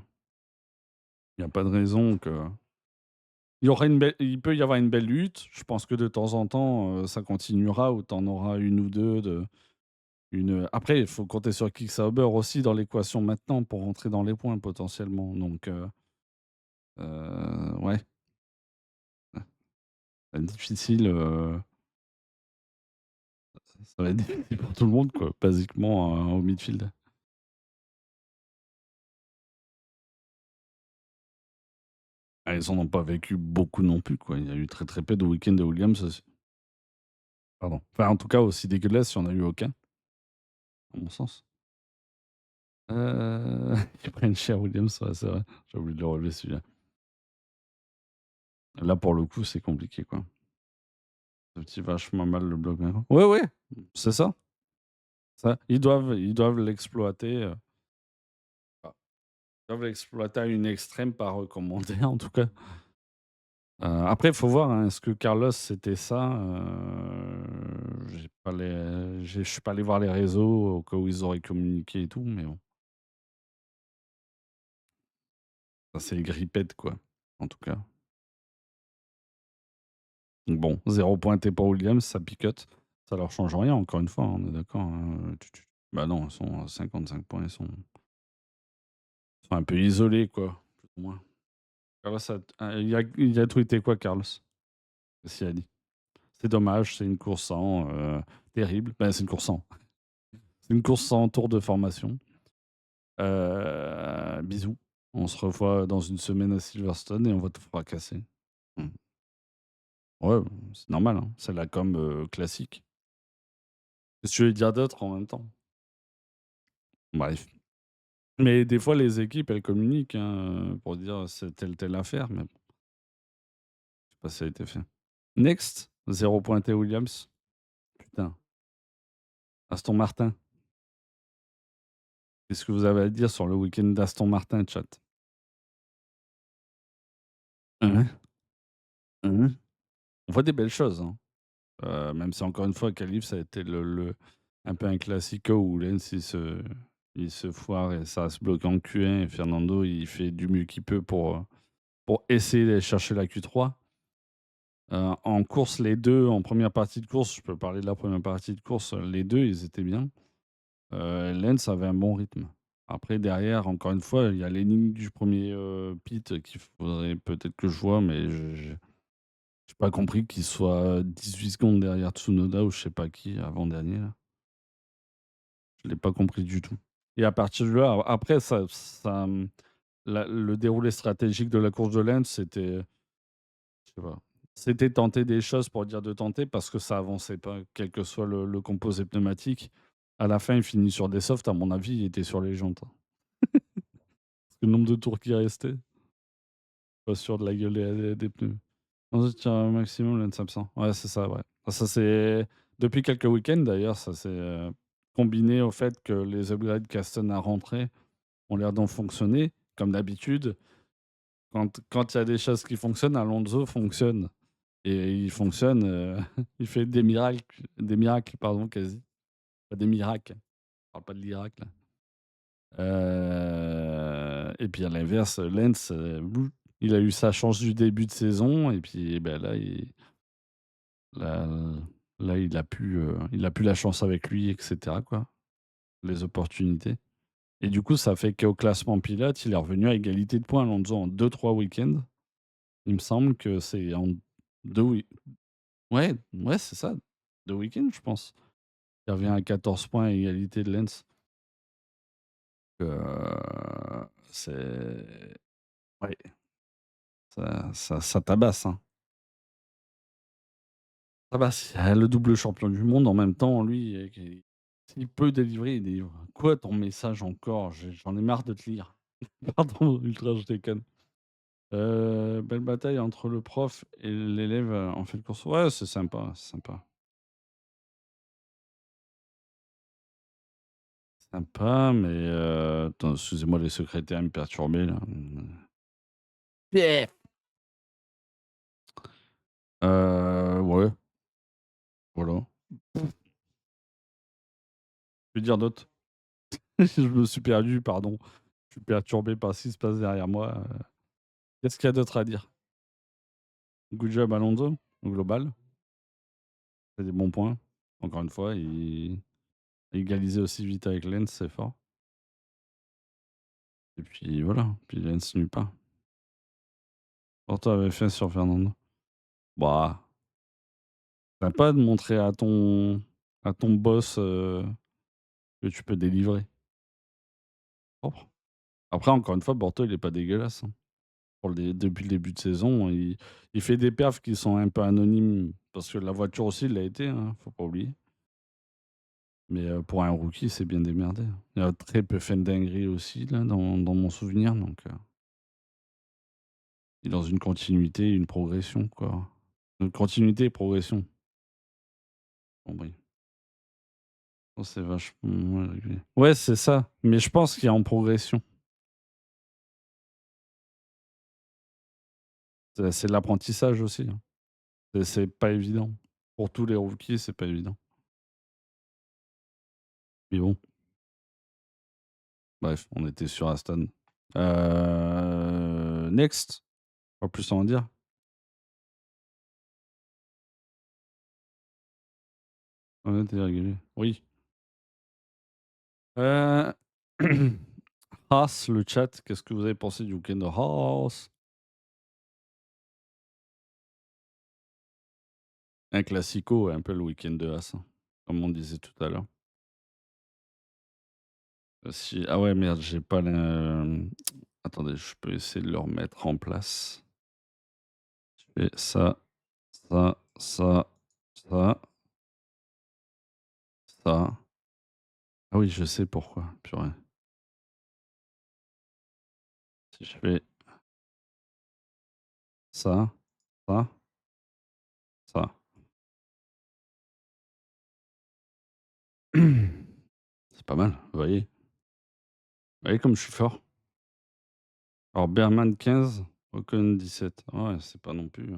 Il y a pas de raison que il peut y avoir une belle lutte. Je pense que de temps en temps, ça continuera ou tu en auras une ou 2 après il faut compter sur Kick Sauber aussi dans l'équation maintenant pour rentrer dans les points potentiellement donc ouais, ça va être difficile, ça va être difficile pour tout le monde quoi, basiquement, au midfield. Ah, ils en ont pas vécu beaucoup non plus, quoi. Il y a eu très, très peu de week-ends de Williams aussi. Pardon. Enfin, en tout cas, aussi dégueulasse, il y en a eu aucun, à mon sens. Ils prennent cher Williams, ouais, c'est vrai. J'ai oublié de le relever celui-là. Là, pour le coup, c'est compliqué, quoi. Ça tire vachement mal le bloc maintenant. Ouais, ouais, c'est ça, ça. Ils doivent l'exploiter, ah, ils doivent l'exploiter à une extrême, pas recommandé en tout cas. Après, il faut voir, hein, est-ce que Carlos c'était ça? J'ai pas je suis pas allé voir les réseaux au cas où ils auraient communiqué et tout, mais bon, ça c'est grippette quoi, en tout cas. Donc bon, 0 pointé pour Williams, ça picote. Ça leur change rien encore une fois, hein, on est d'accord, hein, bah non, ils sont à 55 points, ils sont un peu isolés quoi, plus ou moins. Carlos il a tweeté quoi Carlos? Qu'est-ce qu'il a dit? C'est dommage, c'est une course sans, terrible. Ben, c'est une course sans. C'est une course sans tour de formation. Bisous. On se revoit dans une semaine à Silverstone et on va tout fracasser. Mmh. Ouais, c'est normal, hein, c'est la com, classique. Qu'est-ce que tu veux dire d'autre en même temps? Bref. Mais des fois, les équipes, elles communiquent, hein, pour dire c'est telle affaire, mais bon, je sais pas si ça a été fait. Next, 0 pointé Williams. Putain. Aston Martin. Qu'est-ce que vous avez à dire sur le week-end d'Aston Martin, chat? Hein? Hein? On voit des belles choses, hein. Même si encore une fois, qualif, ça a été le un peu un classico où Lens, il se foire et ça se bloque en Q1 et Fernando, il fait du mieux qu'il peut pour essayer d'aller chercher la Q3. En course, les 2 en première partie de course, je peux parler de la première partie de course, les 2 ils étaient bien. Lens avait un bon rythme. Après derrière, encore une fois, il y a l'énigme du premier pit qu'il faudrait peut-être que je vois, mais je j'ai pas compris qu'il soit 18 secondes derrière Tsunoda ou je sais pas qui, avant-dernier là. Je l'ai pas compris du tout et à partir de là, après le déroulé stratégique de la course de Lens, c'était, je sais pas, c'était tenter des choses pour dire de tenter parce que ça avançait pas, quel que soit le composé pneumatique. À la fin, il finit sur des softs, à mon avis, il était sur les jantes, hein. Le nombre de tours qui restait, pas sûr de la gueule des pneus. Ensuite, tiens, un maximum, Lance absent. Ouais, c'est ça, ouais. Ça, c'est depuis quelques week-ends d'ailleurs, ça s'est combiné au fait que les upgrades qu'Aston a rentrés ont l'air d'en fonctionner. Comme d'habitude, quand il y a des choses qui fonctionnent, Alonso fonctionne. Et il fonctionne, il fait des miracles, pardon, quasi. Pas des miracles. On parle pas de l'Irak, là. Et puis à l'inverse, Lens, il a eu sa chance du début de saison et puis, ben, là là, il a plus la chance avec lui et cetera, quoi, les opportunités et du coup, ça fait qu'au classement pilote, il est revenu à égalité de points, Alonso, en 2-3 week-ends. Il me semble que c'est en 2 oui, ouais, ouais, c'est ça, 2 week-ends, je pense. Il revient à 14 points à égalité de Lens. C'est ouais, ça tabasse, hein. Ah bah, c'est le double champion du monde en même temps, lui, s'il peut délivrer, il délivre. Quoi ton message encore? J'en ai marre de te lire. Pardon, ultra, je déconne. Belle bataille entre le prof et l'élève, en fin de course. Ouais, c'est sympa, c'est sympa. Sympa, mais attends, excusez-moi les secrétaires me perturber là. Yeah. Ouais, voilà. Que dire d'autre? Je me suis perdu, pardon. Je suis perturbé par ce qui se passe derrière moi. Qu'est-ce qu'il y a d'autre à dire? Good job Alonso, au global. C'est des bons points. Encore une fois, égaliser aussi vite avec Lens, c'est fort. Et puis voilà, puis Lens nulle part. Porto avait fait sur Fernando. Bah, sympa de montrer à ton boss, que tu peux délivrer. Propre. Après, encore une fois, Porto, il est pas dégueulasse, hein. Depuis le début de saison, il fait des perfs qui sont un peu anonymes parce que la voiture aussi l'a été, hein, faut pas oublier. Mais pour un rookie, c'est bien démerdé. Il y a très peu fait de dingueries aussi là dans mon souvenir, donc il est dans une continuité, une progression, quoi. Une continuité et progression. Bon, oui. Oh, c'est vachement ouais, régulier. Ouais, c'est ça, mais je pense qu'il est en progression. C'est de l'apprentissage aussi, hein. C'est pas évident. Pour tous les rookies, c'est pas évident. Mais bon, bref, on était sur Aston. Next, pas plus à en dire. Honnête et régulier. Oui. Heu, Haas, le chat, qu'est-ce que vous avez pensé du week-end de Haas? Un classico, un peu le week-end de Haas, hein, comme on disait tout à l'heure. Si ah ouais, merde, j'ai pas attendez, je peux essayer de le remettre en place. Je fais ça, ça, ça, ça, ça. Ah oui, je sais pourquoi, purée. Si je fais ça, ça, ça. C'est pas mal, vous voyez? Vous voyez comme je suis fort? Alors Berman 15, Ocon 17. Ouais, c'est pas non plus,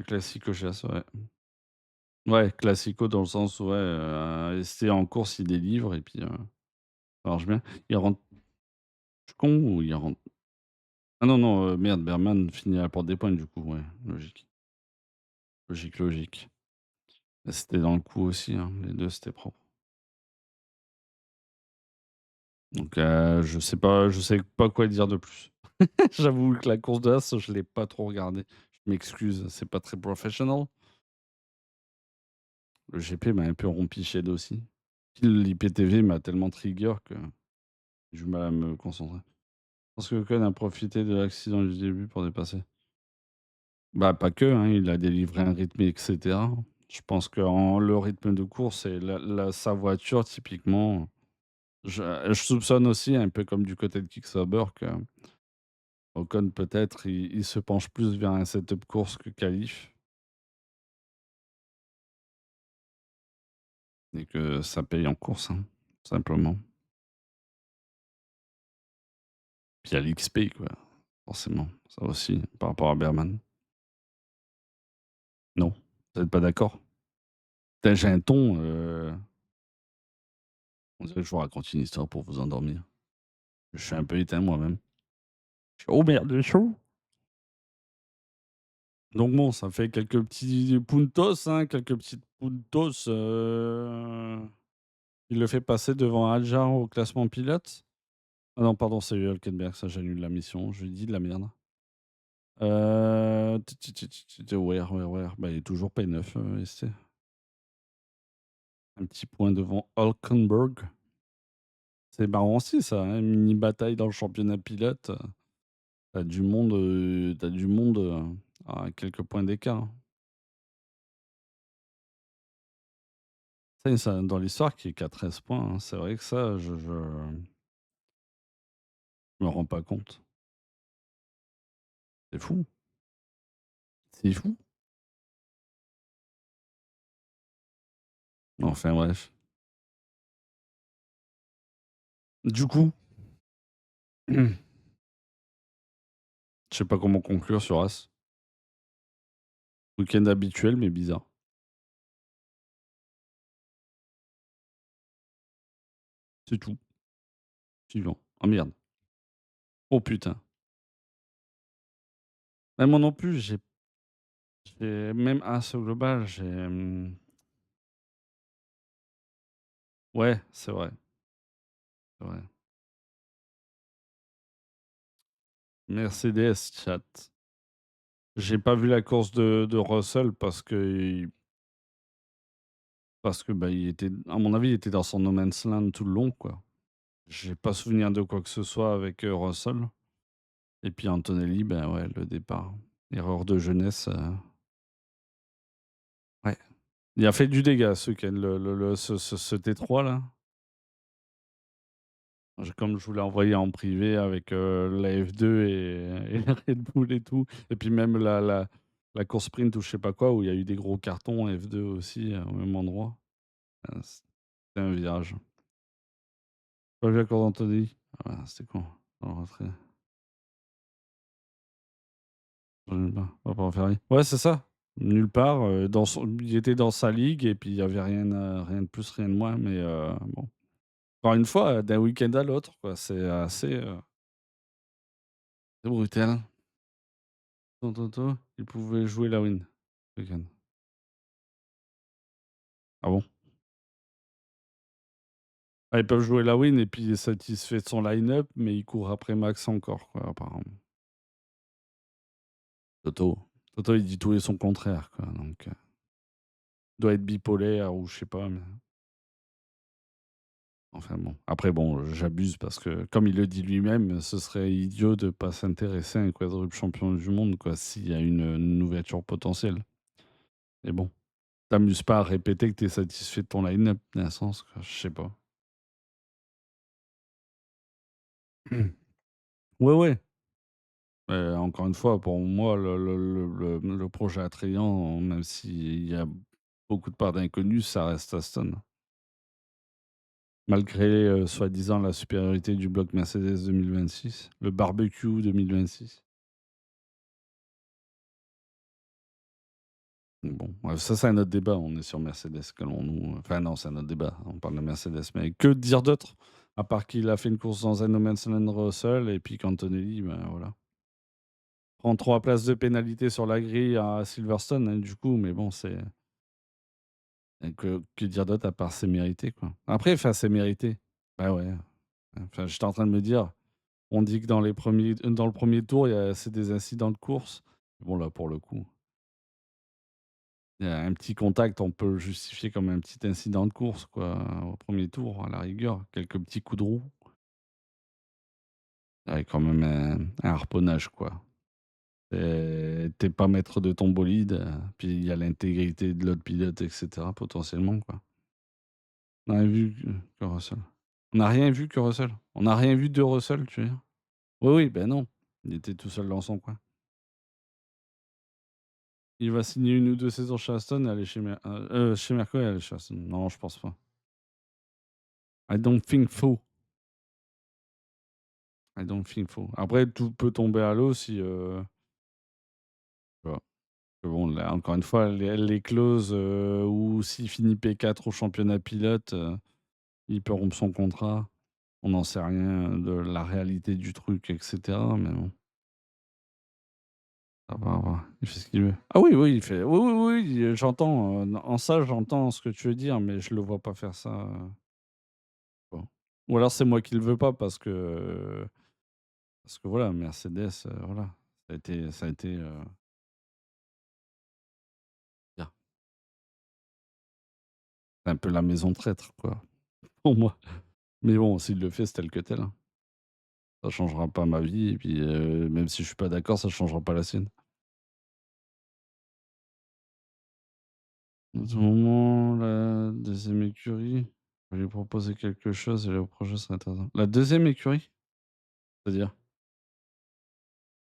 classico chasse, ouais. Ouais, classico dans le sens où ouais, ST en course, il délivre et puis, ça marche bien. Il rentre je suis con ou il rentre ah non, non, merde, Berman finit à la porte des points du coup, ouais, logique. Logique, logique. Bah, c'était dans le coup aussi, hein, les 2 c'était propre. Donc, je sais pas quoi dire de plus. J'avoue que la course de As, je l'ai pas trop regardée. Je m'excuse, c'est pas très professionnel. Le GP m'a un peu rompiché aussi. Puis l'IPTV m'a tellement trigger que j'ai du mal à me concentrer. Je pense que Ocon a profité de l'accident du début pour dépasser. Bah, pas que, hein, il a délivré un rythme et cetera. Je pense que le rythme de course et sa voiture typiquement, je soupçonne aussi un peu comme du côté de Kick-Sauber que Ocon peut-être il se penche plus vers un setup course que qualif et que ça paye en course, hein, simplement. Puis il y a l'XP quoi, forcément, ça aussi par rapport à Berman. Non, vous êtes pas d'accord? Putain, j'ai un ton, on dirait que je vous raconte une histoire pour vous endormir. Je suis un peu éteint moi-même. Oh merde, chaud! Donc bon, ça fait quelques petits puntos, hein, quelques petites puntos, il le fait passer devant Hadjar au classement pilote. Ah non, pardon, c'est Hülkenberg, ça j'annule la mission, je lui dis de la merde. Where? Bah, il est toujours P9, ST. Un petit point devant Hülkenberg. C'est marrant aussi ça, hein, mini bataille dans le championnat pilote, tu du monde, à quelques points d'écart. Ça dans l'histoire qui est qu'à 13 points, hein, c'est vrai que ça, je me rends pas compte. C'est fou, c'est fou. Enfin bref. Du coup, je sais pas comment conclure sur As. Week-end habituel mais bizarre. C'est tout. Suivant. Ah merde. Oh putain. Moi non plus, j'ai même As au global, ouais, c'est vrai. Mercedes chat. J'ai pas vu la course de Russell parce que, bah, il était à mon avis, il était dans son no man's land tout le long, quoi. J'ai pas souvenir de quoi que ce soit avec, Russell et puis Antonelli, ben, ouais, le départ. Erreur de jeunesse, ouais. Il a fait du dégât ce week-end, ce T3 là. Comme je vous l'ai envoyé en privé avec, la F2 et la Red Bull et tout et puis même la course sprint ou je sais pas quoi, où il y a eu des gros cartons F2 aussi, au même endroit. C'était un virage. Pas vu la course d'Anthony? Ah, c'était con. Dans le retrait. Nulle part. Pas pour Ferrari. Ouais, c'est ça. Nulle part, il était dans sa ligue et puis il y avait rien de plus, rien de moins, mais bon. Encore une fois, d'un week-end à l'autre, quoi. C'est assez, c'est brutal. Toto, il pouvait jouer la win ce week-end. Ah bon? Ah, ils peuvent jouer la win et puis il est satisfait de son line-up, mais il court après Max encore, quoi, apparemment. Toto. Toto, il dit tout et son contraire, quoi, donc doit être bipolaire ou je sais pas, mais enfin bon. Après bon, j'abuse parce que comme il le dit lui-même, ce serait idiot de pas s'intéresser à un quadruple champion du monde, quoi, s'il y a une ouverture potentielle. Mais bon, t'amuses pas à répéter que tu es satisfait de ton line-up, d'un sens, quoi, je sais pas. Ouais, ouais. Encore une fois, pour moi, le projet attrayant, même s'il y a beaucoup de parts d'inconnus, ça reste Aston. Malgré, soi-disant la supériorité du bloc Mercedes 2026, le barbecue 2026. Bon, ça c'est un autre débat, on est sur Mercedes, calmons-nous. Enfin non, c'est un autre débat, on parle de Mercedes, mais que dire d'autre? À part qu'il a fait une course dans un No Man's Land Russell et puis qu'Antonelli, ben voilà. Prend 3 places de pénalité sur la grille à Silverstone, hein, du coup, mais bon, c'est que dire d'autre à part c'est mérité, quoi. Après, enfin, c'est mérité. Bah ouais, enfin, j'étais en train de me dire, on dit que dans le premier tour, c'est des incidents de course. Bon là, pour le coup, il y a un petit contact, on peut le justifier comme un petit incident de course, quoi, au premier tour, à la rigueur. Quelques petits coups de roue, avec quand même un harponnage, quoi. Tu pas maître de ton bolide, puis il y a l'intégrité de l'autre pilote et cetera, potentiellement, quoi. On a rien vu que Russell. On n'a rien vu que Russell. On n'a rien vu de Russell, tu veux dire? Oui, oui, ben non. Il était tout seul dans son coin. Il va signer une ou 2 saisons chez Aston et aller chez Merco et aller chez Aston. Non, je pense pas. I don't think so. I don't think so. Après, tout peut tomber à l'eau si, tu vois? Que bon, là, encore une fois, les clauses, où s'il finit P4 au championnat pilote, il peut rompre son contrat. On n'en sait rien de la réalité du truc et cetera, mais bon, ça va voir. Il fait ce qu'il veut. Ah oui, oui, il fait oui, oui, oui, j'entends, en ça, j'entends ce que tu veux dire, mais je le vois pas faire ça, bon. Ou alors c'est moi qui le veux pas parce que voilà, Mercedes, voilà, ça a été, bien, c'est un peu la maison traître, quoi, pour moi. Mais bon, s'il le fait, c'est tel que tel, hein. Ça changera pas ma vie et puis, même si je suis pas d'accord, ça changera pas la sienne. À ce moment, la deuxième écurie va lui proposer quelque chose et le projet serait intéressant. La deuxième écurie? C'est-à-dire?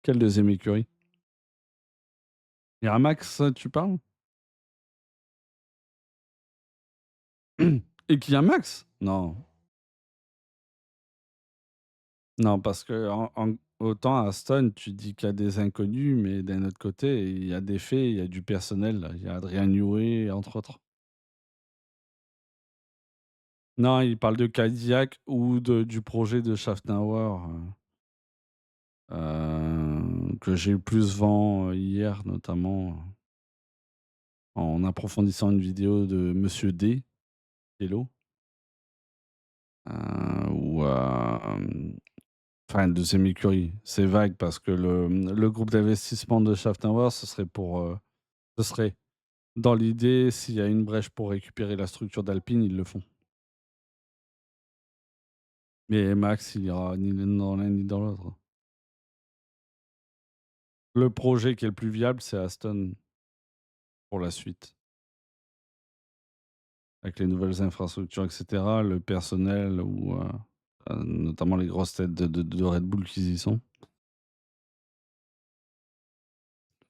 Quelle deuxième écurie? Miramax, tu parles? Et qu'il y a Max? Non. Non, parce qu'en autant à Aston, tu dis qu'il y a des inconnus, mais d'un autre côté, il y a des faits, il y a du personnel, là. Il y a Adrien Newey, entre autres. Non, il parle de Cadillac ou du projet de Schaffnauer, que j'ai eu plus vent, hier, notamment, en approfondissant une vidéo de Monsieur D, Hello, où, enfin, deuxième écurie, c'est vague parce que le groupe d'investissement de Schaffnauer, ce serait dans l'idée, s'il y a une brèche pour récupérer la structure d'Alpine, ils le font. Mais Max, il ira ni dans l'un ni dans l'autre. Le projet qui est le plus viable, c'est Aston pour la suite. Avec les nouvelles infrastructures et cetera, le personnel ou, notamment les grosses têtes de Red Bull qui y sont.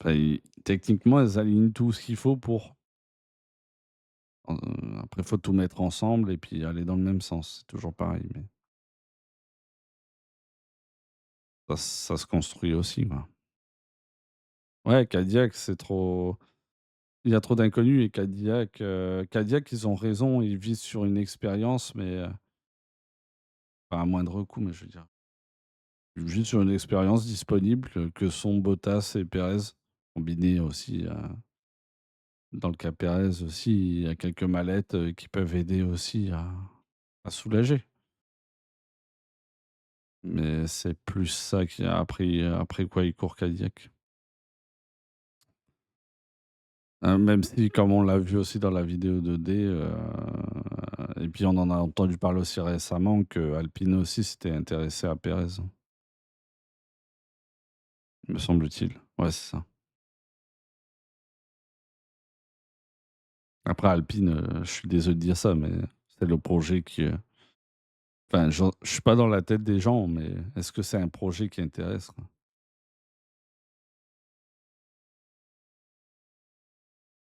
Enfin, techniquement, elles alignent tout ce qu'il faut pour. Après, il faut tout mettre ensemble et puis aller dans le même sens. C'est toujours pareil, mais ça se construit aussi, quoi. Ouais, Cadillac, c'est trop. Il y a trop d'inconnus et Cadillac, ils ont raison, ils visent sur une expérience, mais pas à moindre coût, mais je veux dire, ils visent sur une expérience disponible que sont Bottas et Perez, combinés aussi. Dans le cas Perez aussi, il y a quelques mallettes qui peuvent aider aussi à soulager. Mais c'est plus ça qui a après quoi il court Cadillac. Même si, comme on l'a vu aussi dans la vidéo de D, et puis on en a entendu parler aussi récemment que Alpine aussi s'était intéressé à Pérez, me semble-t-il. Ouais, c'est ça. Après Alpine, je suis désolé de dire ça, mais c'est le projet qui, enfin, je suis pas dans la tête des gens, mais est-ce que c'est un projet qui intéresse, quoi?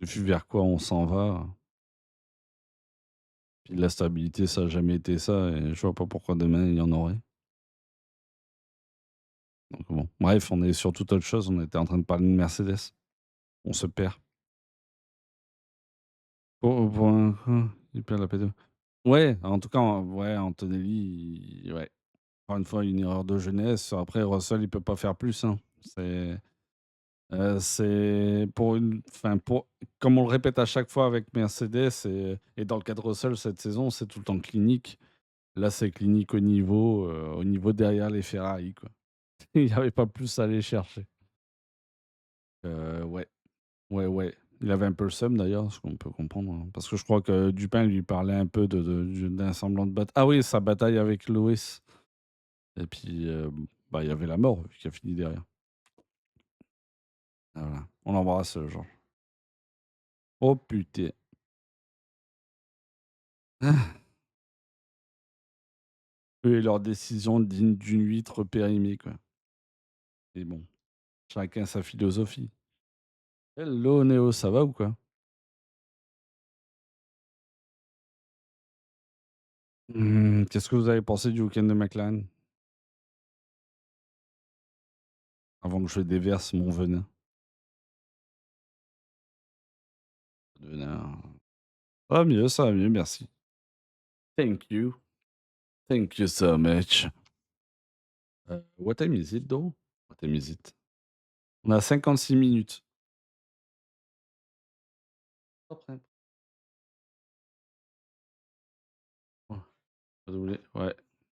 Vu vers quoi on s'en va. Puis la stabilité, ça a jamais été ça et je vois pas pourquoi demain il y en aurait. Donc bon, bref, on est sur toute autre chose, on était en train de parler de Mercedes. On se perd. Pour un il perd la P2. Ouais, en tout cas, ouais, Antonelli, ouais, encore une fois, une erreur de jeunesse. Après Russell, il peut pas faire plus, hein. C'est pour une enfin, pour comme on le répète à chaque fois avec Mercedes et dans le cas de Russell cette saison, c'est tout le temps clinique. Là, c'est clinique au niveau derrière les Ferrari, quoi. Il y avait pas plus à aller chercher. Ouais, ouais, ouais. Il avait un peu le seum d'ailleurs, ce qu'on peut comprendre, hein, parce que je crois que Dupin lui parlait un peu d'un semblant de bataille. Ah oui, sa bataille avec Loïs et puis, bah, il y avait la mort qui a fini derrière. Ah voilà. On l'embrasse, Georges. Oh putain. Eux et leur décision digne d'une huître périmée, quoi. Et bon, chacun sa philosophie. Hello Néo, ça va ou quoi? Qu'est-ce que vous avez pensé du week-end de McLaren? Avant que je déverse mon venin. Venin. Ça va mieux, merci. Thank you. Thank you so much. What time is it though? What time is it? On a 56 minutes. Après. Ouais, désolé, ouais.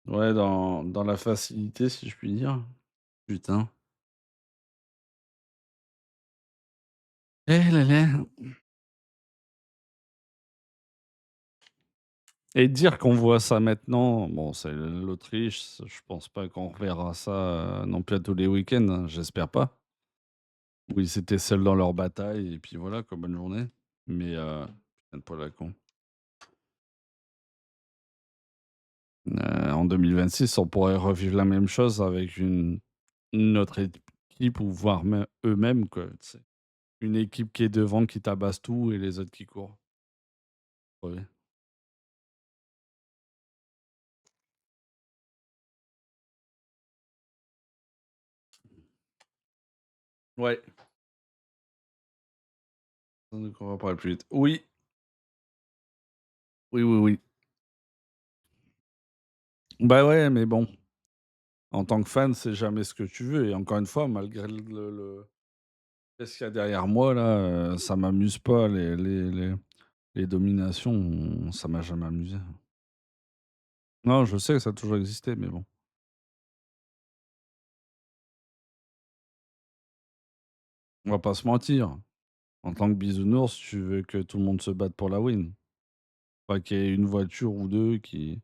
Ouais, dans la facilité, si je puis dire. Putain. Eh là là. Et dire qu'on voit ça maintenant, bon, c'est l'Autriche, je pense pas qu'on reverra ça, non plus à tous les week-ends, hein, j'espère pas. Où ils étaient seuls dans leur bataille et puis voilà quoi, bonne journée. Mais putain de poil à con. En 2026, on pourrait revivre la même chose avec une autre équipe ou voire même eux-mêmes quoi, tu sais. Une équipe qui est devant, qui tabasse tout et les autres qui courent. Ouais. Ouais. Donc on va parler plus vite. Oui, oui, oui, oui. Bah ouais, mais bon. En tant que fan, c'est jamais ce que tu veux et encore une fois, malgré le qu'est-ce qu'il y a derrière moi là, ça m'amuse pas les dominations, ça m'a jamais amusé. Non, je sais que ça a toujours existé, mais bon, on va pas se mentir. En tant que bisounours, tu veux que tout le monde se batte pour la win. Pas qu'il y ait une voiture ou 2 qui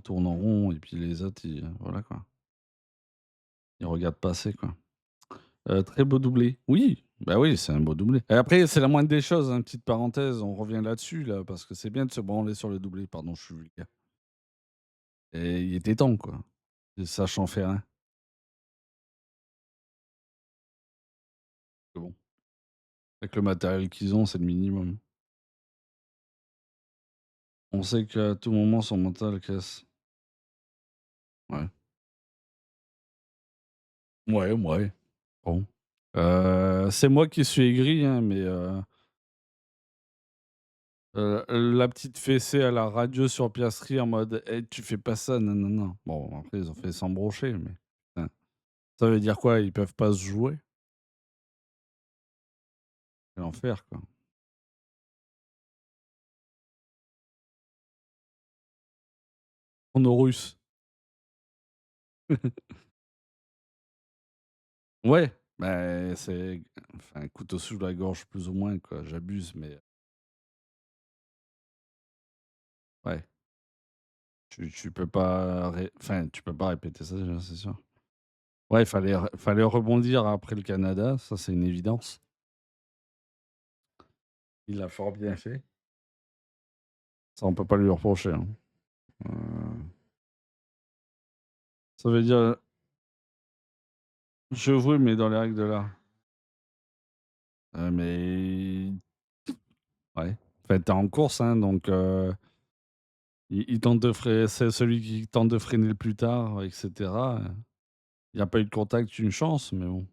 tournent en rond et puis les autres ils, voilà quoi, ils regardent passer quoi. Très beau doublé. Oui, bah oui, c'est un beau doublé. Et après, c'est la moindre des choses, hein, petite parenthèse, on revient là-dessus, là, parce que c'est bien de se branler sur le doublé. Pardon, je suis vulgaire. Et il était temps, quoi. Et sachant faire un. C'est bon. Avec le matériel qu'ils ont, c'est le minimum. On sait qu'à tout moment, son mental casse. Ouais. Ouais, ouais. Bon. C'est moi qui suis aigri, hein, mais la petite fessée à la radio sur Piastri en mode: «Eh, tu fais pas ça, non, non, non». Bon, après, ils ont fait sans brocher, mais putain. Ça veut dire quoi? Ils peuvent pas se jouer? Quel enfer, quoi. Porno russe. Ouais, bah, c'est enfin, couteau sous la gorge plus ou moins, quoi. J'abuse, mais ouais, tu peux pas enfin, tu peux pas répéter ça déjà, c'est sûr. Ouais, il fallait rebondir après le Canada, ça, c'est une évidence. Il l'a fort bien fait. Ça, on peut pas lui reprocher, hein. Heu, Ça veut dire je jouais, mais dans les règles de l'art. Mais Ouais. Enfin, tu en course, hein, donc il tente de frei c'est celui qui tente de freiner le plus tard et cetera, il y a pas eu de contact, une chance, mais bon,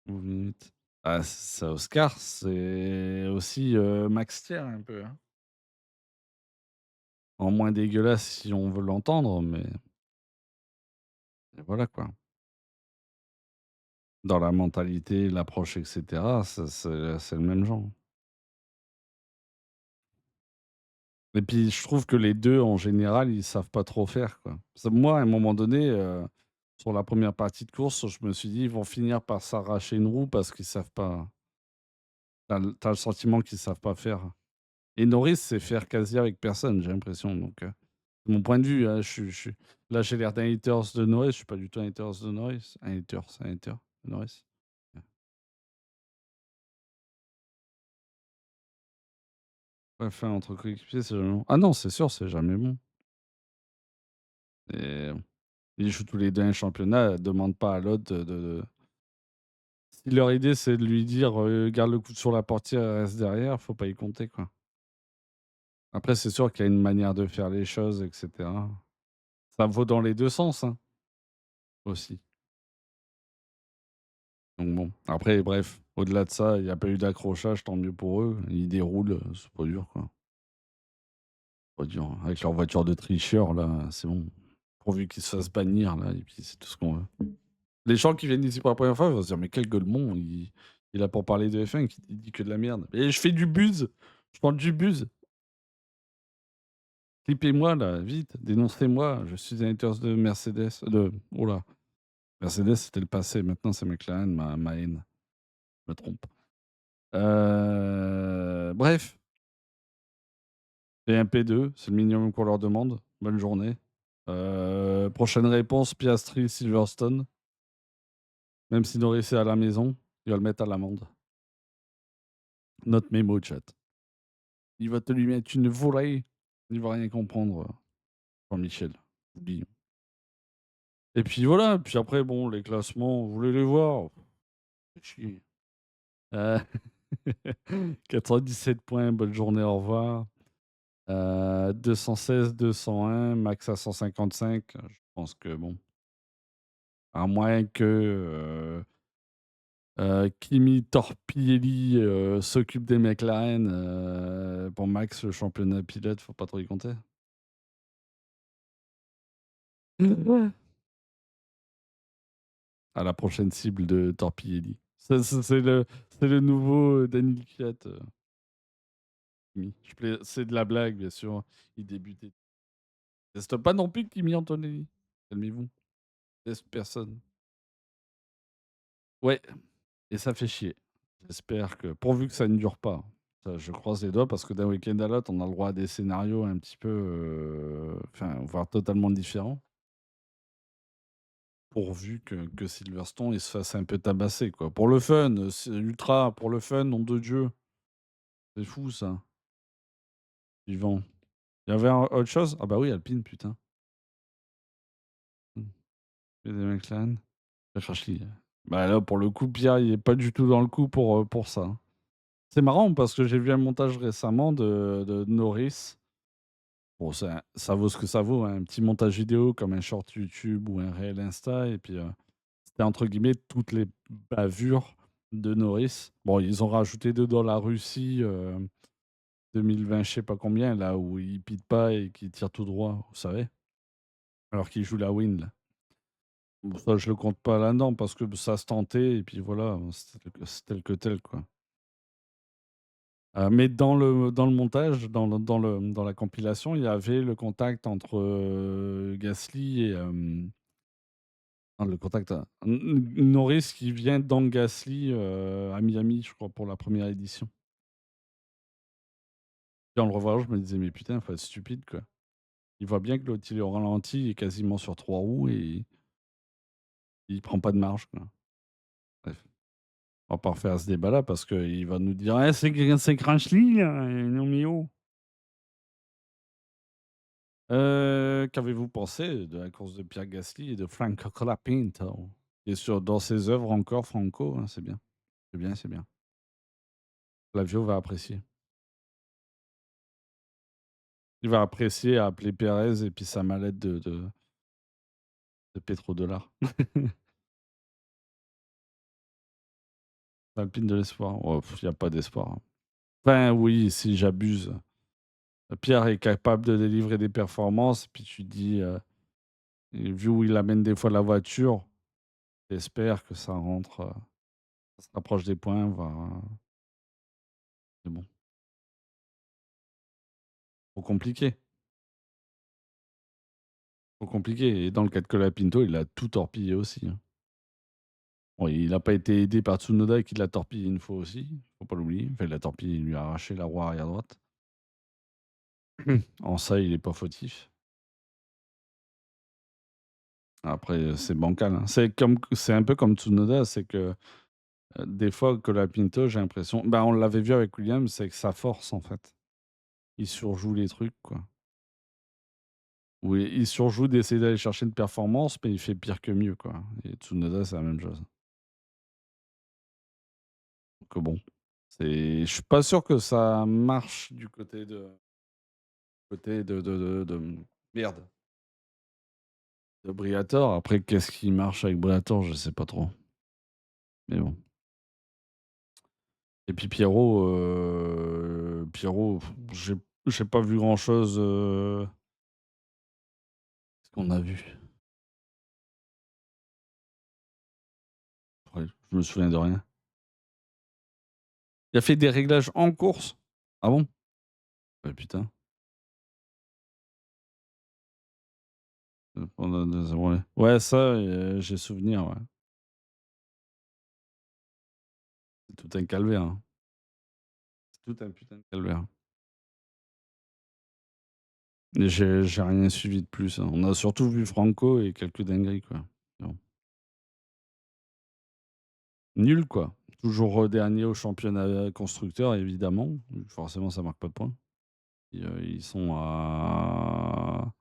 12 minutes. Ah, ça Oscar, c'est aussi, Max Thier un peu, hein. En moins dégueulasse si on veut l'entendre, mais voilà quoi. Dans la mentalité, l'approche et cetera, ça c'est le même genre. Et puis je trouve que les 2 en général, ils savent pas trop faire, quoi. Parce que moi, à un moment donné, sur la première partie de course, je me suis dit: «Ils vont finir par s'arracher une roue parce qu'ils savent pas». Tu le sentiment qu'ils savent pas faire. Et Norris sait faire quasi avec personne, j'ai l'impression, donc de mon point de vue, hein, je suis là, j'ai l'air d'un haters de Norris, je suis pas du tout un haters de Norris. Un hater de Norris. Ouais, enfin, entre coéquipiers, c'est jamais bon. Ah non, c'est sûr, c'est jamais bon. Et ils jouent tous les 2 un championnat, demande pas à l'autre si leur idée, c'est de lui dire, «Garde le coude sur la portière et reste derrière», faut pas y compter, quoi. Après, c'est sûr qu'il y a une manière de faire les choses et cetera. Ça vaut dans les 2 sens, hein, aussi. Donc bon, après bref, au-delà de ça, il y a pas eu d'accrochage, tant mieux pour eux. Ils déroulent, c'est pas dur, quoi. Pas dur. Avec leur voiture de tricheur là, c'est bon. Pourvu qu'ils se fassent bannir là et puis c'est tout ce qu'on veut. Les gens qui viennent ici pour la première fois, ils vont se dire: «Mais quel gueulemon, il est là pour parler de F1, il dit que de la merde». «Mais je fais du buzz, je parle du buzz. Clippez-moi là, vite, dénoncez-moi, je suis un haters de Mercedes, de» oh là, Mercedes c'était le passé, maintenant c'est McLaren, ma haine, je me trompe. Bref. Et un P2, c'est le minimum qu'on leur demande. Bonne journée. Prochaine réponse, Piastri, Silverstone. Même si Norris est à la maison, il va le mettre à l'amende. Note mémo, chat. Il va te lui mettre une volée. Il va rien comprendre, Jean-Michel. Oublie. Et puis voilà, puis après, bon, les classements, vous voulez les voir? Faites chier. Euh, 97 points, bonne journée, au revoir. 216, 201, max à 155. Je pense que bon, à moins que Kimi Torpielli, s'occupe des McLaren, pour Max, le championnat pilote, faut pas trop y compter. Ouais. À la prochaine cible de Torpielli. C'est le nouveau, Daniel Kvyat, Kimi. C'est de la blague, bien sûr, il débutait. Teste pas non plus Kimi Antonelli. Calmez-vous, teste personne. Ouais, et ça fait chier. J'espère que pourvu que ça ne dure pas. Ça, je croise les doigts parce que d'un week-end à l'autre, on a le droit à des scénarios un petit peu, enfin, voire totalement différents. Pourvu que Silverstone, il se fasse un peu tabasser, quoi. Pour le fun, c'est ultra pour le fun, nom de Dieu. C'est fou ça. Vivant. Il y avait autre chose? Ah bah oui, Alpine, putain. Mmh. Il y a des McLaren. Bah là, pour le coup, Pierre, il est pas du tout dans le coup pour ça, hein. C'est marrant parce que j'ai vu un montage récemment de Norris. Bon, ça vaut ce que ça vaut, hein, un petit montage vidéo comme un short YouTube ou un réel Insta et puis, c'était entre guillemets «toutes les bavures» de Norris. Bon, ils ont rajouté dedans la Russie, 2020 je sais pas combien là, où il pite pas et qu'il tire tout droit, vous savez? Alors qu'il joue la win là. Bon ça je le compte pas là-dedans parce que ça se tentait et puis voilà, c'est tel que tel, quoi. Mais dans le montage, dans la compilation, il y avait le contact entre, Gasly et le contact, Norris qui vient dans Gasly, à Miami, je crois, pour la première édition. Et en le revoyant, je me disais: «Mais putain, faut être stupide, quoi». Il voit bien que l'autre, il est au ralenti, il est quasiment sur 3 roues et il prend pas de marge, quoi. Bref, on va pas refaire ce débat-là parce qu'il va nous dire: «Ah, c'est Crashly, là, non mais oh!» Qu'avez-vous pensé de la course de Pierre Gasly et de Franco Colapinto? Et dans ses œuvres encore Franco, hein, c'est bien. C'est bien, c'est bien. Flavio va apprécier. Il va apprécier à appeler Pérez et puis sa mallette de pétrodollars. L'Alpine de l'espoir. Oh, il y a pas d'espoir, hein. Enfin oui, si j'abuse. Pierre est capable de délivrer des performances, puis tu te dis, et vu où il amène des fois la voiture, j'espère que ça rentre, ça se rapproche des points, voire, mais bon, trop compliqué, trop compliqué et dans le cas de Colapinto, il a tout torpillé aussi, hein. Bon, il a pas été aidé par Tsunoda qui l'a torpillé une fois aussi, faut pas l'oublier. Enfin, il l'a torpillé, il lui a arraché la roue arrière droite. En ça, il est pas fautif. Après, c'est bancal, hein. C'est un peu comme Tsunoda, c'est que, des fois Colapinto, j'ai l'impression bah, on l'avait vu avec Williams, c'est que sa force, en fait. Il surjoue les trucs, quoi. Oui, il surjoue d'essayer d'aller chercher une performance, mais il fait pire que mieux, quoi. Et Tsunoda, c'est la même chose. Donc bon, je suis pas sûr que ça marche du côté de merde, de Briatore. Après, qu'est-ce qui marche avec Briatore? Je sais pas trop. Mais bon. Et puis Pierrot, j'ai pas vu grand-chose, qu'est-ce qu'on a vu? Ouais, je me souviens de rien. Il a fait des réglages en course? Ah bon? Bah, putain. Pendant 2 ans, ouais. Ouais, ça, j'ai souvenir, ouais. C'est tout un calvaire, hein. C'est tout un putain de calvaire. Et j'ai rien suivi de plus, hein. On a surtout vu Franco et quelques dingueries, quoi. Bon. Nul, quoi. Toujours, dernier au championnat constructeur, évidemment. Forcément, ça marque pas de points. Et ils sont à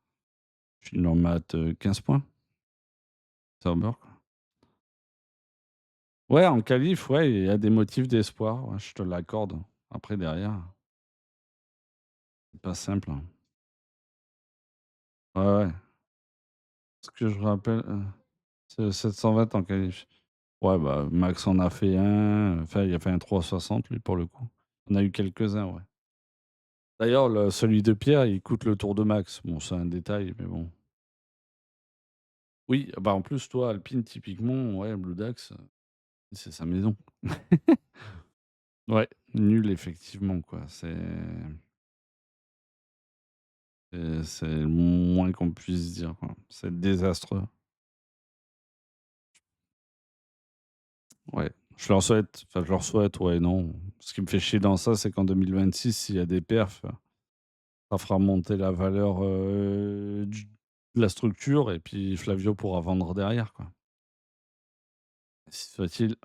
je leur mate, 15 points, Sauber, quoi. Ouais, en qualif, ouais, il y a des motifs d'espoir, ouais, je te l'accorde. Après derrière, c'est pas simple, hein. Ouais, ouais. Ce que je rappelle, c'est 720 en qualif. Ouais, bah, Max en a fait un, enfin, il a fait un 360 lui, pour le coup. On a eu quelques-uns, ouais. D'ailleurs, celui de Pierre, il coûte le tour de Max. Bon, c'est un détail, mais bon. Oui, bah, en plus, toi, Alpine, typiquement, ouais, Blue Dax, c'est sa maison. Ouais, nul, effectivement, quoi. C'est le moins qu'on puisse dire, quoi. C'est désastreux. Ouais, je leur souhaite, enfin, je leur souhaite, ouais, non. Ce qui me fait chier dans ça, c'est qu'en 2026, s'il y a des perfs, ça fera monter la valeur, de la structure et puis Flavio pourra vendre derrière, quoi. Ainsi soit-il.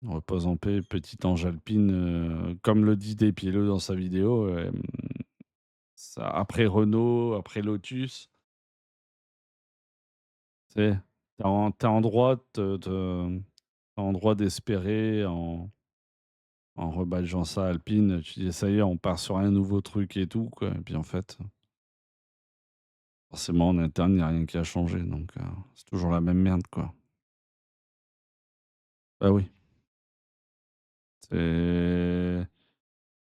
Repose en paix, petit ange alpine, comme le dit Despiello dans sa vidéo, ça après Renault, après Lotus, tu sais, tu en droit tu en droit d'espérer en rebadgeant ça Alpine, tu dis: «Ça y est, on part sur un nouveau truc et tout», quoi et puis en fait, forcément en interne, il y a rien qui a changé donc c'est toujours la même merde, quoi. Bah oui, c'est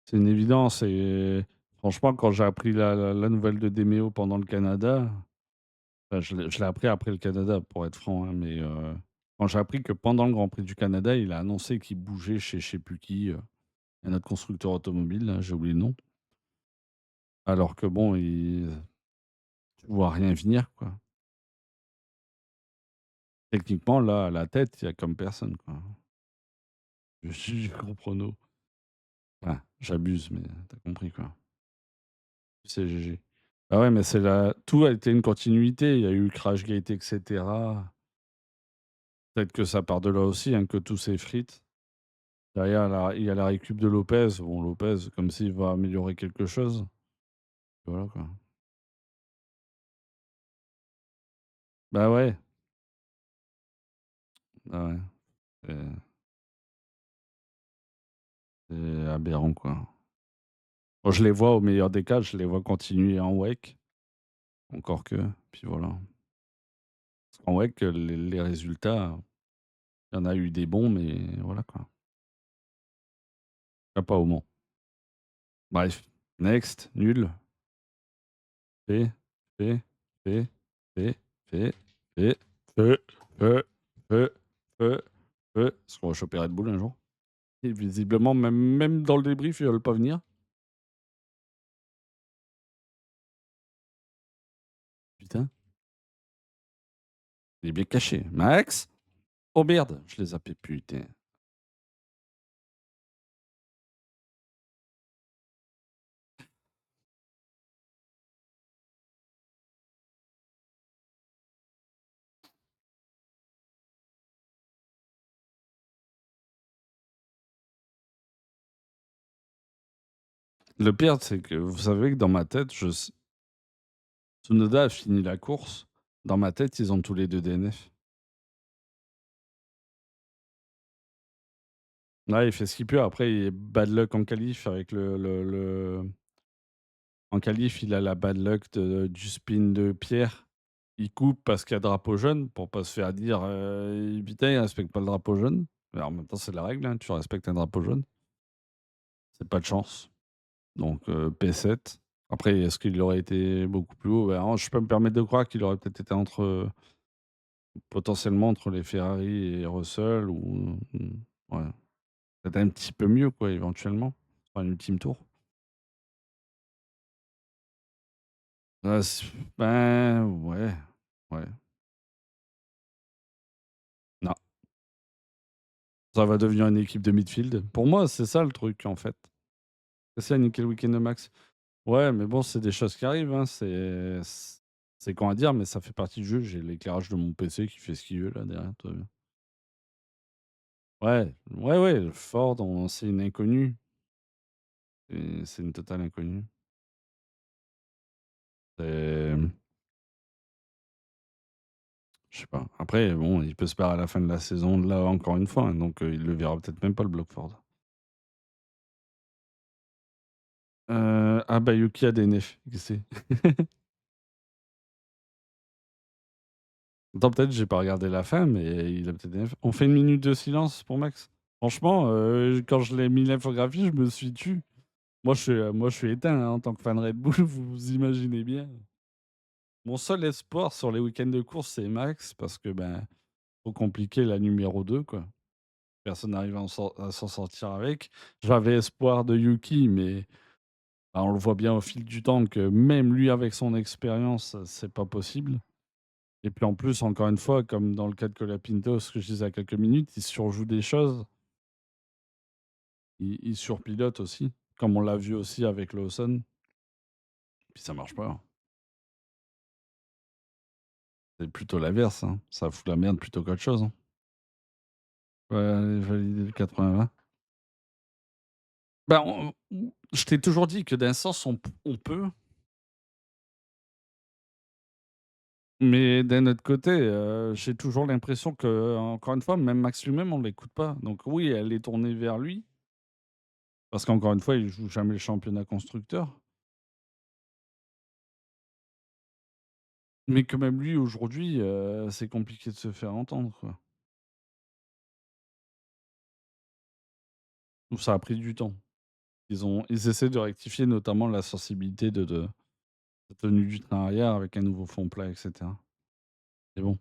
c'est une évidence et franchement, quand j'ai appris la nouvelle de Demeo pendant le Canada, enfin, je l'ai appris après le Canada pour être franc, hein, mais quand j'ai appris que pendant le Grand Prix du Canada, il a annoncé qu'il bougeait chez je sais plus qui, un autre constructeur automobile là, j'ai oublié le nom. Alors que bon, tu vois rien venir, quoi. Techniquement, là, à la tête, il y a comme personne, quoi. Je suis gros prono. Enfin, j'abuse, mais tu compris, quoi. C'est GG. Ah ouais, mais c'est la tout a été une continuité. Il y a eu Crashgate et cetera. Peut-être que ça part de là aussi, hein, que tout s'effrite. Derrière, il y a la récup de Lopez. Bon, Lopez, comme s'il va améliorer quelque chose. Voilà, quoi. Bah ouais. Bah ouais. C'est C'est aberrant, quoi. Moi, je les vois au meilleur des cas, je les vois continuer en WEC, encore que, puis voilà. Parce qu'en WEC, les résultats, il y en a eu des bons, mais voilà, quoi. Ah, pas au Mans. Bref, next, nul, fait, fait, fait, fait, fait, fait, feu, feu, feu, feu, feu. Est-ce qu'on va choper Red Bull un jour? Et visiblement, même dans le débrief, ils veulent pas venir. Putain, il est bien caché. Max? Oh merde, je les zappé, putain. Le pire, c'est que vous savez que dans ma tête, Tsunoda a fini la course. Dans ma tête, ils ont tous les 2 DNF. Là, il fait ce qu'il peut. Après, il est bad luck en qualif avec en qualif, il a la bad luck du spin de Pierre. Il coupe parce qu'il y a drapeau jaune pour pas se faire dire putain, il respecte pas le drapeau jaune. Mais en même temps, c'est la règle, hein, tu respectes un drapeau jaune. C'est pas de chance. Donc P7. Après, est-ce qu'il aurait été beaucoup plus haut? Ben, je peux me permettre de croire qu'il aurait peut-être été potentiellement entre les Ferrari et Russell ou ouais, peut-être un petit peu mieux quoi, éventuellement, sur un ultime tour. Ben, ouais, ouais. Non, ça va devenir une équipe de midfield. Pour moi, c'est ça le truc, en fait. C'est ça, niquer le week-end de max. Ouais, mais bon, c'est des choses qui arrivent, hein, c'est con à dire, mais ça fait partie du jeu. J'ai l'éclairage de mon PC qui fait ce qu'il veut là derrière, tout va bien. Ouais, ouais, ouais, Ford, c'est une inconnue. C'est une totale inconnue. C'est Je sais pas. Après, bon, il peut se perdre à la fin de la saison, là, encore une fois, hein, donc il le verra peut-être même pas le bloc Ford. Ah bah, Yuki a DNF, qui sait? Attends, peut-être j'ai pas regardé la fin, mais il a peut-être DNF. On fait une minute de silence pour Max? Franchement, quand je l'ai mis l'infographie, je me suis tu. Moi, je suis éteint, hein, en tant que fan Red Bull, vous imaginez bien. Mon seul espoir sur les week-ends de course, c'est Max, parce que, ben, trop compliqué la numéro 2 quoi. Personne n'arrive à s'en sortir avec. J'avais espoir de Yuki, mais bah, on le voit bien au fil du temps que même lui, avec son expérience, c'est pas possible. Et puis en plus, encore une fois, comme dans le cas de Colapinto, ce que je disais à quelques minutes, il surjoue des choses. Il surpilote aussi, comme on l'a vu aussi avec Lawson. Puis ça marche pas, hein. C'est plutôt l'inverse, hein. Ça fout la merde plutôt qu'autre chose, hein. Ouais, allez, valider le 80-20. Bah, je t'ai toujours dit que d'un sens, on peut, mais d'un autre côté, j'ai toujours l'impression que, encore une fois, même Max lui-même, on l'écoute pas. Donc oui, elle est tournée vers lui, parce qu'encore une fois, il joue jamais le championnat constructeur. Mais que même lui, aujourd'hui, c'est compliqué de se faire entendre, quoi. Ou ça a pris du temps. Ils essaient de rectifier notamment la sensibilité de la tenue du train arrière avec un nouveau fond plat et cetera. Mais bon.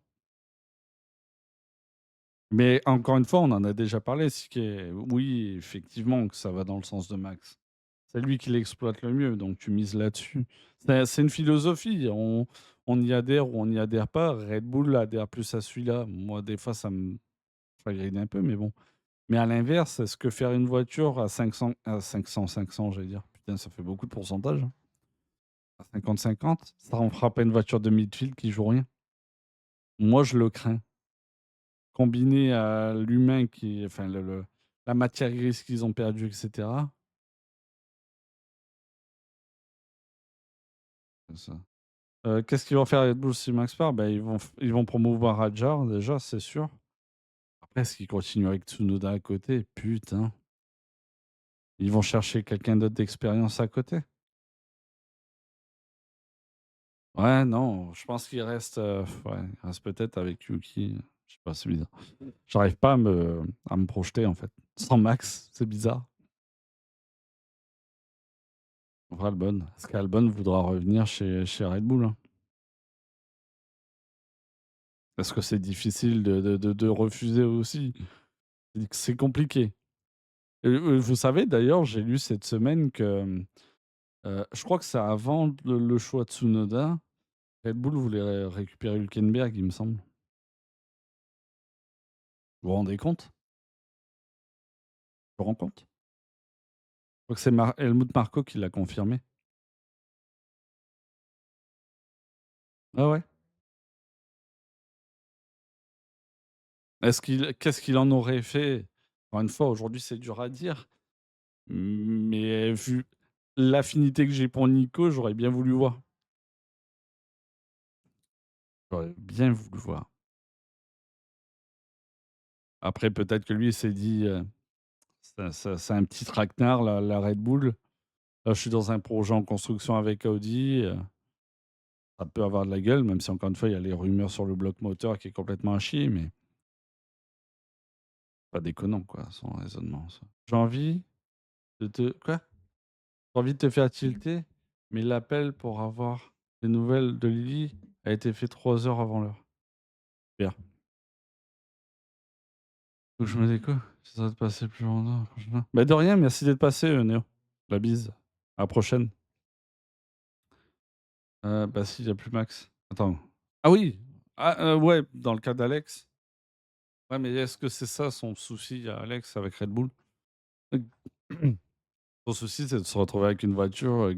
Mais encore une fois, on en a déjà parlé, c'est que oui, effectivement, que ça va dans le sens de Max. C'est lui qui l'exploite le mieux, donc tu mises là-dessus. C'est une philosophie, on y adhère ou on n'y adhère pas. Red Bull adhère plus à celui-là. Moi, des fois, ça me chagrine un peu, mais bon. Mais à l'inverse, est-ce que faire une voiture à 500, j'allais dire, putain, ça fait beaucoup de pourcentage, hein. À 50-50, ça en fera pas une voiture de midfield qui joue rien. Moi, je le crains. Combiné à l'humain enfin, la matière grise qu'ils ont perdue, et cetera. C'est ça. Qu'est-ce qu'ils vont faire Red Bull si Max part? Bah, ils vont promouvoir Hadjar, déjà, c'est sûr. Après, est-ce qu'ils continuent avec Tsunoda à côté? Putain. Ils vont chercher quelqu'un d'autre d'expérience à côté? Ouais, non, je pense qu'il reste, ouais, il reste peut-être avec Yuki, je sais pas, c'est bizarre. J'arrive pas à me projeter, en fait. Sans Max, c'est bizarre. On fera Albon. Est-ce qu'Albon voudra revenir chez Red Bull, hein? Parce que c'est difficile de refuser aussi. C'est compliqué. Vous savez d'ailleurs, j'ai lu cette semaine que, je crois que c'est avant le choix de Tsunoda, Red Bull voulait récupérer Hülkenberg, il me semble. Vous vous rendez compte? Tu te rends compte? Je crois que c'est Helmut Marko qui l'a confirmé. Ah ouais? Qu'est-ce qu'il en aurait fait? Encore une fois, aujourd'hui, c'est dur à dire, mais vu l'affinité que j'ai pour Nico, j'aurais bien voulu voir. J'aurais bien voulu voir. Après, peut-être que lui, il s'est dit, c'est un petit traquenard, la Red Bull. Là, je suis dans un projet en construction avec Audi, ça peut avoir de la gueule, même si encore une fois, il y a les rumeurs sur le bloc moteur qui est complètement à chier, mais pas déconnant, quoi, son raisonnement, ça. J'ai envie de te quoi? J'ai envie de te faire tilter, mais l'appel pour avoir des nouvelles de Lily a été fait 3 heures avant l'heure. Bien. Faut que je me déco ça va te passer plus longtemps, franchement. Bah, de rien, merci d'être passé, Néo. La bise. À la prochaine. Bah, si, il y a plus Max. Attends. Ah oui! Ah, ouais, dans le cas d'Alex. Ouais, mais est-ce que c'est ça son souci à Alex avec Red Bull? Son souci, c'est de se retrouver avec une voiture,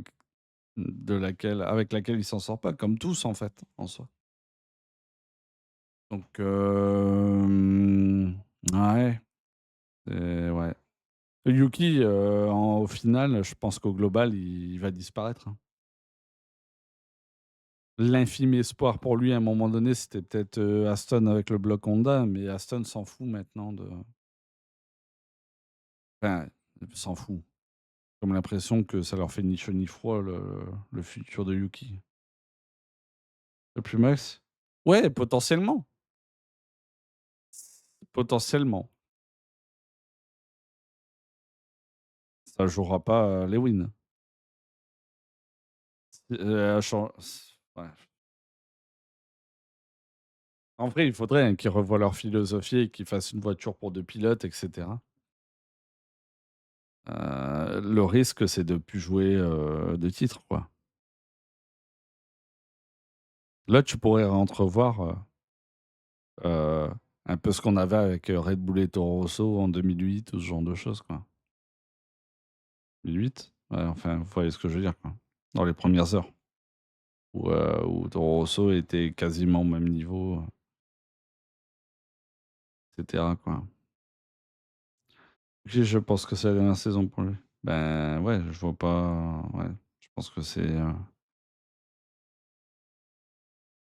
avec laquelle il s'en sort pas, comme tous en fait, en soi. Donc, ouais, ouais. Yuki, au final, je pense qu'au global, il va disparaître, hein. L'infime espoir pour lui, à un moment donné, c'était peut-être, Aston avec le bloc Honda, mais Aston s'en fout maintenant de enfin, s'en fout. Comme l'impression que ça leur fait ni chaud ni froid le futur de Yuki. Le plus max? Ouais, potentiellement, potentiellement. Ça jouera pas, Lewin. Chan ouais. En vrai, il faudrait, hein, qu'ils revoient leur philosophie et qu'ils fassent une voiture pour 2 pilotes et cetera. Le risque, c'est de plus jouer, de titres, quoi. Là, tu pourrais entrevoir, un peu ce qu'on avait avec, Red Bull et Toro Rosso en 2008 ou ce genre de choses, quoi. 2008? Ouais, enfin, vous voyez ce que je veux dire, quoi. Dans les premières heures où Toro Rosso était quasiment au même niveau, et cetera, quoi. Je pense que c'est la dernière saison pour lui. Ben, ouais, je vois pas ouais, je pense que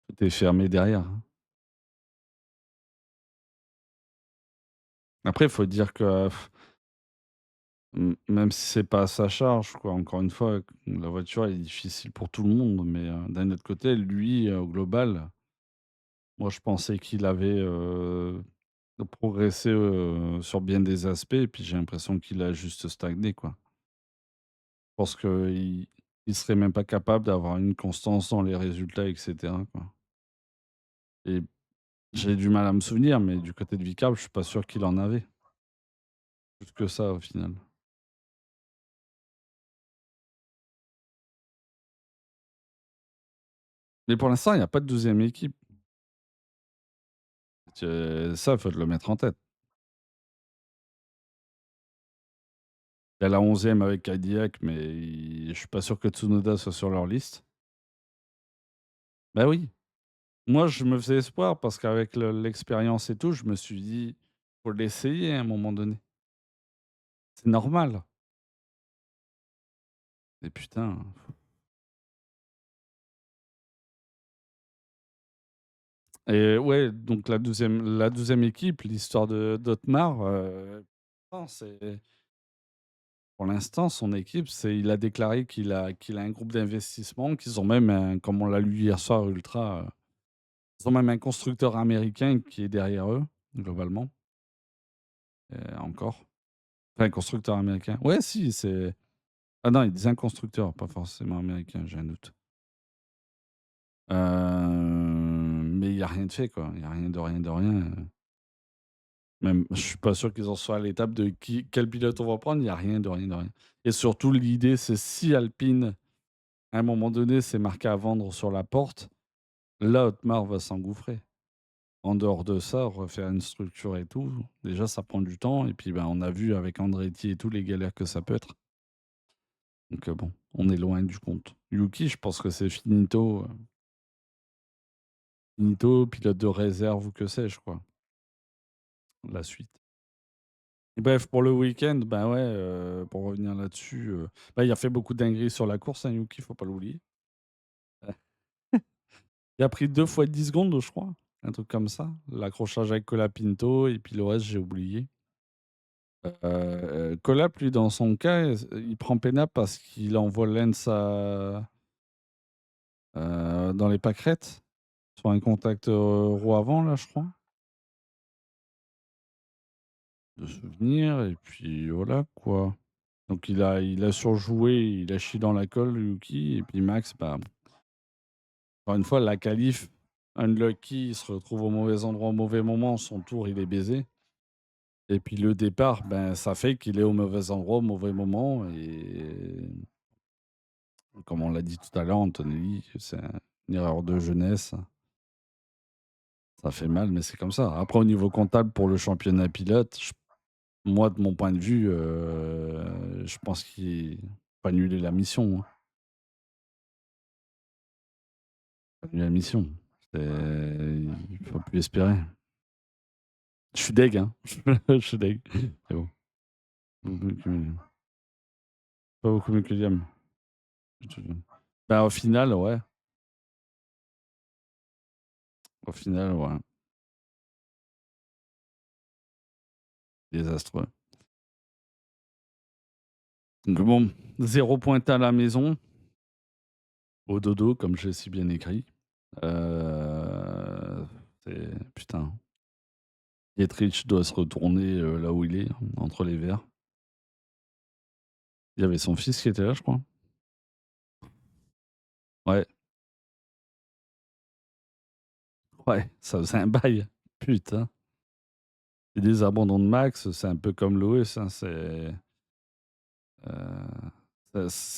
tout est fermé derrière, hein. Après, il faut dire que, même si c'est pas à sa charge, quoi, encore une fois, la voiture est difficile pour tout le monde, mais, d'un autre côté, lui, au global, moi, je pensais qu'il avait, progressé, sur bien des aspects et puis j'ai l'impression qu'il a juste stagné, quoi. Je pense qu'il serait même pas capable d'avoir une constance dans les résultats et cetera, quoi et j'ai du mal à me souvenir, mais du côté de Vicable, je suis pas sûr qu'il en avait. Plus que ça, au final. Mais pour l'instant, il y a pas de 12e équipe. Ça, faut te le mettre en tête. Il y a la 11e avec Cadillac, mais je suis pas sûr que Tsunoda soit sur leur liste. Bah oui. Moi, je me faisais espoir parce qu'avec l'expérience et tout, je me suis dit: «Faut l'essayer à un moment donné. C'est normal» et putain, et ouais, donc la douzième équipe, l'histoire de d'Otmar, non, c'est Pour l'instant, son équipe, il a déclaré qu'il a un groupe d'investissement, qu'ils ont même un, comme on l'a lu hier soir Ultra, ils ont même un constructeur américain qui est derrière eux, globalement, encore. Enfin, un constructeur américain. Ouais, si, c'est ah non, il disait un constructeur, pas forcément américain, j'ai un doute. Mais il y a rien de fait, quoi. Il y a rien de rien de rien, même je suis pas sûr qu'ils en soient à l'étape de quel pilote on va prendre, il y a rien de rien de rien. Et surtout l'idée, c'est si Alpine, à un moment donné, s'est marqué à vendre sur la porte, là, Otmar va s'engouffrer. En dehors de ça, refaire une structure et tout, déjà ça prend du temps et puis, ben, on a vu avec Andretti et tout les galères que ça peut être. Donc, bon, on est loin du compte. Yuki, je pense que c'est finito, finito, pilote de réserve ou que sais-je, quoi, la suite. Et bref, pour le week-end, bah, ouais, pour revenir là-dessus, bah, il a fait beaucoup de dingueries sur la course, hein, Yuki, faut pas l'oublier. Il a pris 2 fois 10 secondes, je crois, un truc comme ça. L'accrochage avec Colapinto et puis le reste, j'ai oublié. Colap, lui, dans son cas, il prend Pena parce qu'il envoie Lens dans les pâquerettes sur un contact, roue avant, là, je crois, de souvenir et puis voilà, quoi. Donc il a surjoué, il a chié dans la colle, Yuki et puis Max, bah, encore une fois, la qualif, unlucky, il se retrouve au mauvais endroit au mauvais moment, son tour, il est baisé et puis le départ, ben, ça fait qu'il est au mauvais endroit au mauvais moment et comme on l'a dit tout à l'heure, Antonelli, c'est une erreur de jeunesse. Ça fait mal, mais c'est comme ça. Après, au niveau comptable, pour le championnat pilote, moi, de mon point de vue, je pense qu'il faut annuler la mission, hein. Faut annuler la mission. Il faut plus espérer. Je suis deg, hein. Je suis deg. C'est bon. Pas beaucoup mieux que Liam. Bah, au final, ouais. Au final, ouais. Désastreux. Donc bon, 0 pointé à la maison, au dodo, comme je l'ai si bien écrit. Putain, Dietrich doit se retourner, là où il est, entre les verres. Il y avait son fils qui était là, je crois? Ouais, ouais, ça faisait un bail. Putain. Et des abandons de Max, c'est un peu comme Lewis, hein, c'est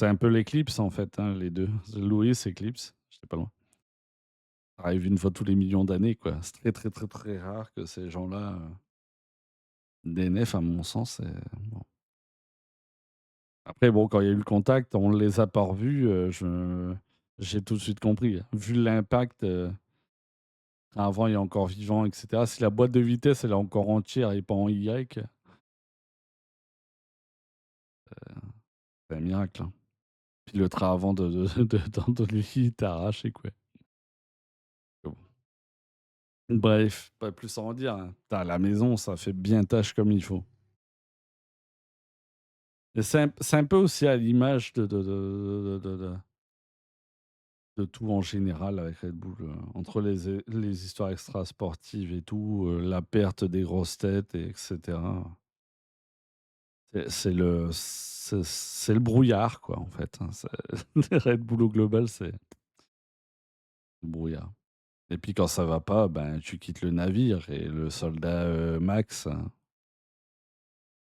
un peu l'éclipse, en fait, hein, les 2. Lewis, Eclipse, j'étais pas loin. Ça arrive une fois tous les millions d'années, quoi. C'est très, très, très, très rare que ces gens-là, DNF, à mon sens, bon. Après, bon, quand il y a eu le contact, on les a pas revus, j'ai tout de suite compris. Vu l'impact, avant il est encore vivant et cetera. Si la boîte de vitesse, elle est encore entière et pas en Y, c'est un miracle, hein. Puis le train avant d'Anthony, il t'a arraché, quoi. Bon. Bref, pas plus à en dire, hein. Putain, à la maison, ça fait bien tâche comme il faut. Et c'est un peu aussi à l'image de tout en général avec Red Bull, entre les histoires extrasportives et tout, la perte des grosses têtes et etc. C'est le brouillard, quoi, en fait, hein. Les Red Bull au global, c'est le brouillard. Et puis quand ça va pas, ben, tu quittes le navire et le soldat, Max,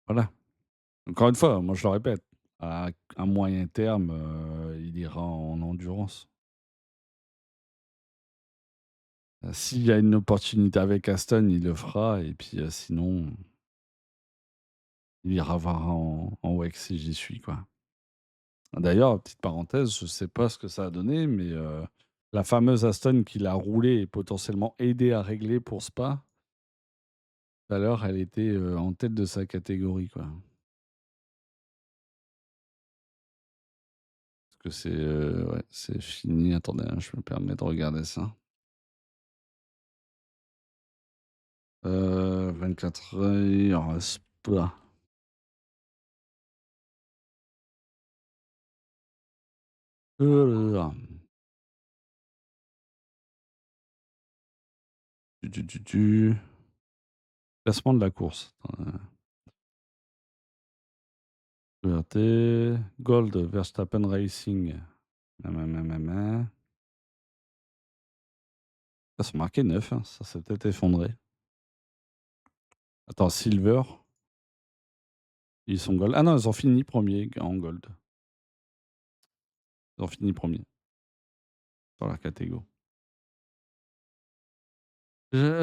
voilà. Encore une fois, moi je le répète, à moyen terme, il ira en endurance. S'il y a une opportunité avec Aston, il le fera et puis, sinon, il ira voir en WEC si j'y suis, quoi. D'ailleurs, petite parenthèse, je sais pas ce que ça a donné, mais, la fameuse Aston qu'il a roulée et potentiellement aidé à régler pour Spa, tout à l'heure, elle était, en tête de sa catégorie, quoi. Parce que c'est, ouais, c'est fini. Attendez, hein, je me permets de regarder ça. 24 heures, Spa. Là. Tu. Classement de la course. ERT, Gold, Verstappen Racing. Nananana. Ils sont marqués 9, hein, ça s'est peut-être effondré. Attends, Silver, ils sont Gold. Ah non, ils ont fini premier en Gold. Ils ont fini premier dans la catégorie.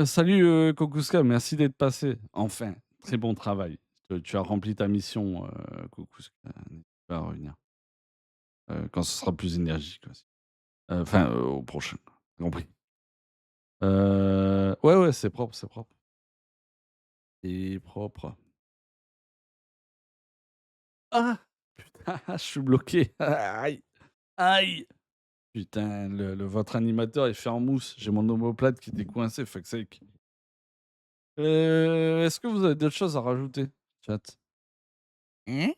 Salut Kokuska, merci d'être passé. Enfin, très bon travail. Tu as rempli ta mission, Kokuska. N'hésite pas à revenir. Quand ce sera plus énergique aussi. Enfin, au prochain. T'as compris. Ouais, ouais, c'est propre, c'est propre. C'est propre. Ah! Putain, je suis bloqué. Aïe! Aïe! Putain, votre animateur est fait en mousse. J'ai mon omoplate qui était coincé, fuck sake. Est-ce que vous avez d'autres choses à rajouter, chat? Hein?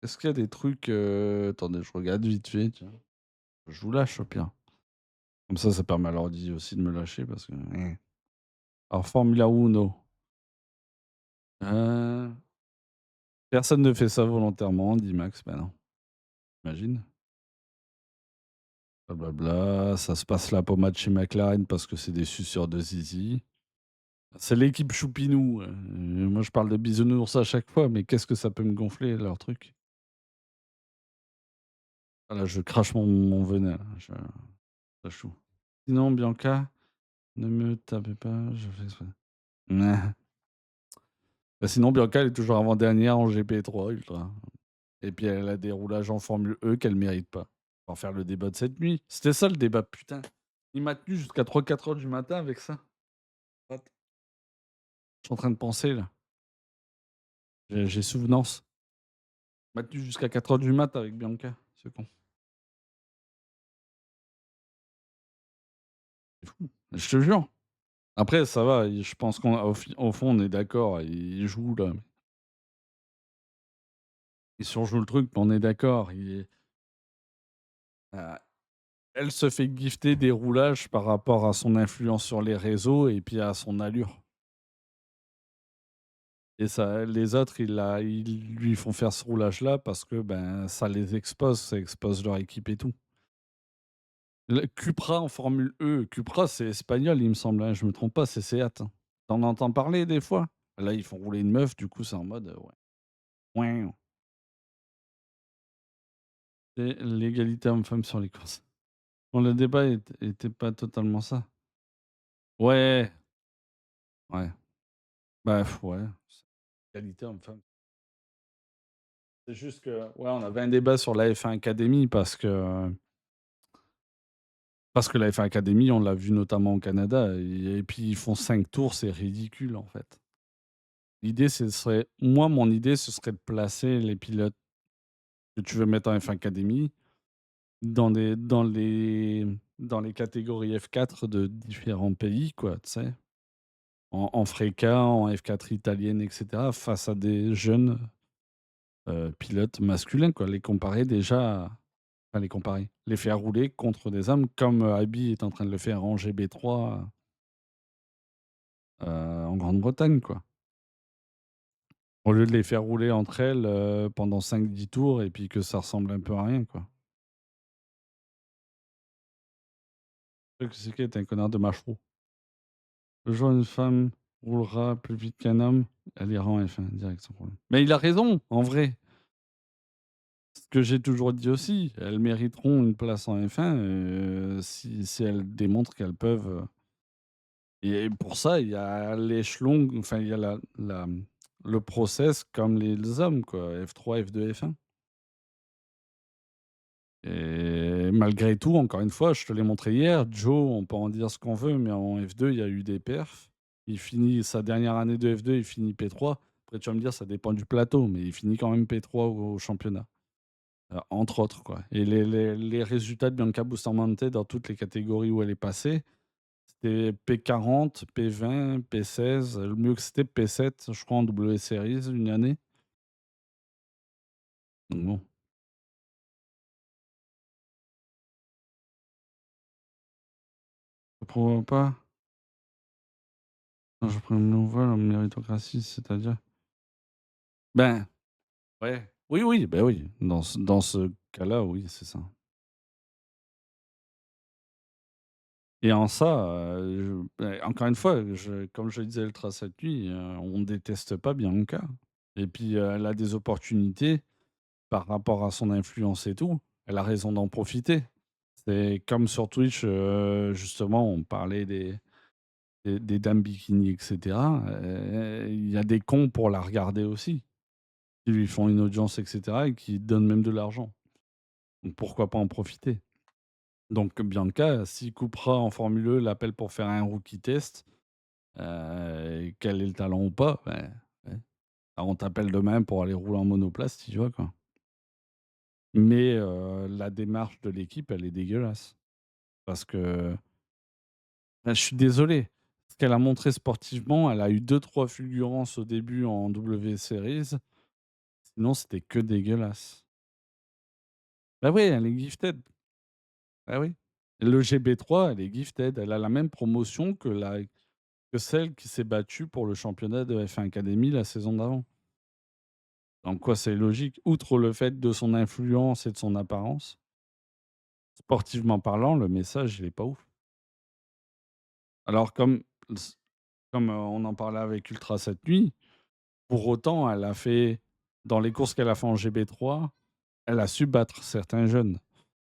Est-ce qu'il y a des trucs, attendez, je regarde vite fait, tiens. Je vous lâche au pire. Comme ça permet à l'ordi aussi de me lâcher parce que alors Formula Uno, heu, personne ne fait ça volontairement, dit Max. Bah non, imagine. Blablabla, ça se passe la pommade chez McLaren parce que c'est des suceurs de zizi. C'est l'équipe Choupinou, moi je parle de bisounours à chaque fois, mais qu'est-ce que ça peut me gonfler leur truc? Ah là, je crache mon venin là, ça choue. Sinon Bianca, ne me tapez pas, je fais exprès. Nah. Bah, sinon Bianca, elle est toujours avant-dernière en GP3 Ultra et puis elle a des roulages en Formule E qu'elle mérite pas. On va faire le débat de cette nuit. C'était ça le débat, putain. Il m'a tenu jusqu'à 3-4 heures du matin avec ça. What? Je suis en train de penser là. J'ai souvenance. Il m'a tenu jusqu'à 4 heures du mat avec Bianca, ce con. C'est fou. Je te jure. Après ça va, je pense qu'au fond on est d'accord, il joue là. Il surjoue le truc, mais on est d'accord. Heu, Elle se fait gifter des roulages par rapport à son influence sur les réseaux et puis à son allure. Et ça, les autres, ils lui font faire ce roulage-là parce que, ben, ça les expose, ça expose leur équipe et tout. Le Cupra en Formule E, Cupra, c'est espagnol, il me semble, hein, je me trompe pas, c'est Seat, hein. Tu entends parler des fois? Là, ils font rouler une meuf, du coup, c'est en mode, ouais. Ouin. C'est l'égalité homme-femme sur les courses. Bon, le débat était pas totalement ça. Ouais, ouais. Bah, ouais, c'est égalité homme-femme. C'est juste que, ouais, on avait un débat sur la F1 Academy parce que la F1 Academy, on l'a vu notamment au Canada et puis ils font 5 tours, c'est ridicule, en fait. L'idée, ce serait moi, mon idée, ce serait de placer les pilotes que tu veux mettre en F1 Academy dans les catégories F4 de différents pays, quoi, tu sais? En FRECA, en F4 italienne et cetera, face à des jeunes, pilotes masculins, quoi. Les comparer déjà enfin les comparer, les faire rouler contre des hommes comme, Abbey est en train de le faire en GB3, en Grande-Bretagne, quoi. Au lieu de les faire rouler entre elles, pendant 5-10 tours et puis que ça ressemble un peu à rien, quoi. Le truc, c'est que tu un connard de mâcherou. Le jour où une femme roulera plus vite qu'un homme, elle ira en F1 direct sans problème. Mais il a raison, en vrai. Ce que j'ai toujours dit aussi, elles mériteront une place en F1, si elles démontrent qu'elles peuvent, et pour ça, il y a l'échelon, enfin, il y a le process comme les hommes, quoi, F3, F2, F1. Et malgré tout, encore une fois, je te l'ai montré hier, Joe, on peut en dire ce qu'on veut, mais en F2, il y a eu des perfs. Il finit sa dernière année de F2, il finit P3. Après, tu vas me dire, ça dépend du plateau, mais il finit quand même P3 au championnat, entre autres, quoi. Et les résultats de Bianca Bustamante dans toutes les catégories où elle est passée, c'était P40, P20, P16. Le mieux que c'était P7, je crois, en W Series une année. Donc bon. Pourquoi pas? Quand je prends une nouvelle en méritocratie, c'est-à-dire? Ben, ouais. Oui, oui, ben oui, dans ce cas-là, oui, c'est ça. Et en ça, encore une fois, comme je le disais l'autre cette nuit, on déteste pas Bianca. Et puis, elle a des opportunités par rapport à son influence et tout. Elle a raison d'en profiter. C'est comme sur Twitch, justement, on parlait des dames bikini et cetera. Il y a des cons pour la regarder aussi, qui lui font une audience et cetera et qui donnent même de l'argent. Donc pourquoi pas en profiter? Donc Bianca, si Cupra en Formule E l'appelle pour faire un rookie test, quel est le talent ou pas, ouais, on t'appelle demain pour aller rouler en monoplace, tu y vas, quoi. Mais la démarche de l'équipe, elle est dégueulasse. Parce que, je suis désolé, ce qu'elle a montré sportivement, elle a eu deux trois fulgurances au début en W Series, sinon c'était que dégueulasse. Bah oui, elle est gifted. Bah oui. Le GB3, elle est gifted, elle a la même promotion que celle qui s'est battue pour le championnat de F1 Academy la saison d'avant. En quoi c'est logique? Outre le fait de son influence et de son apparence, sportivement parlant, le message, il est pas ouf. Alors on en parlait avec Ultra cette nuit, pour autant, elle a fait dans les courses qu'elle a fait en GB3, elle a su battre certains jeunes.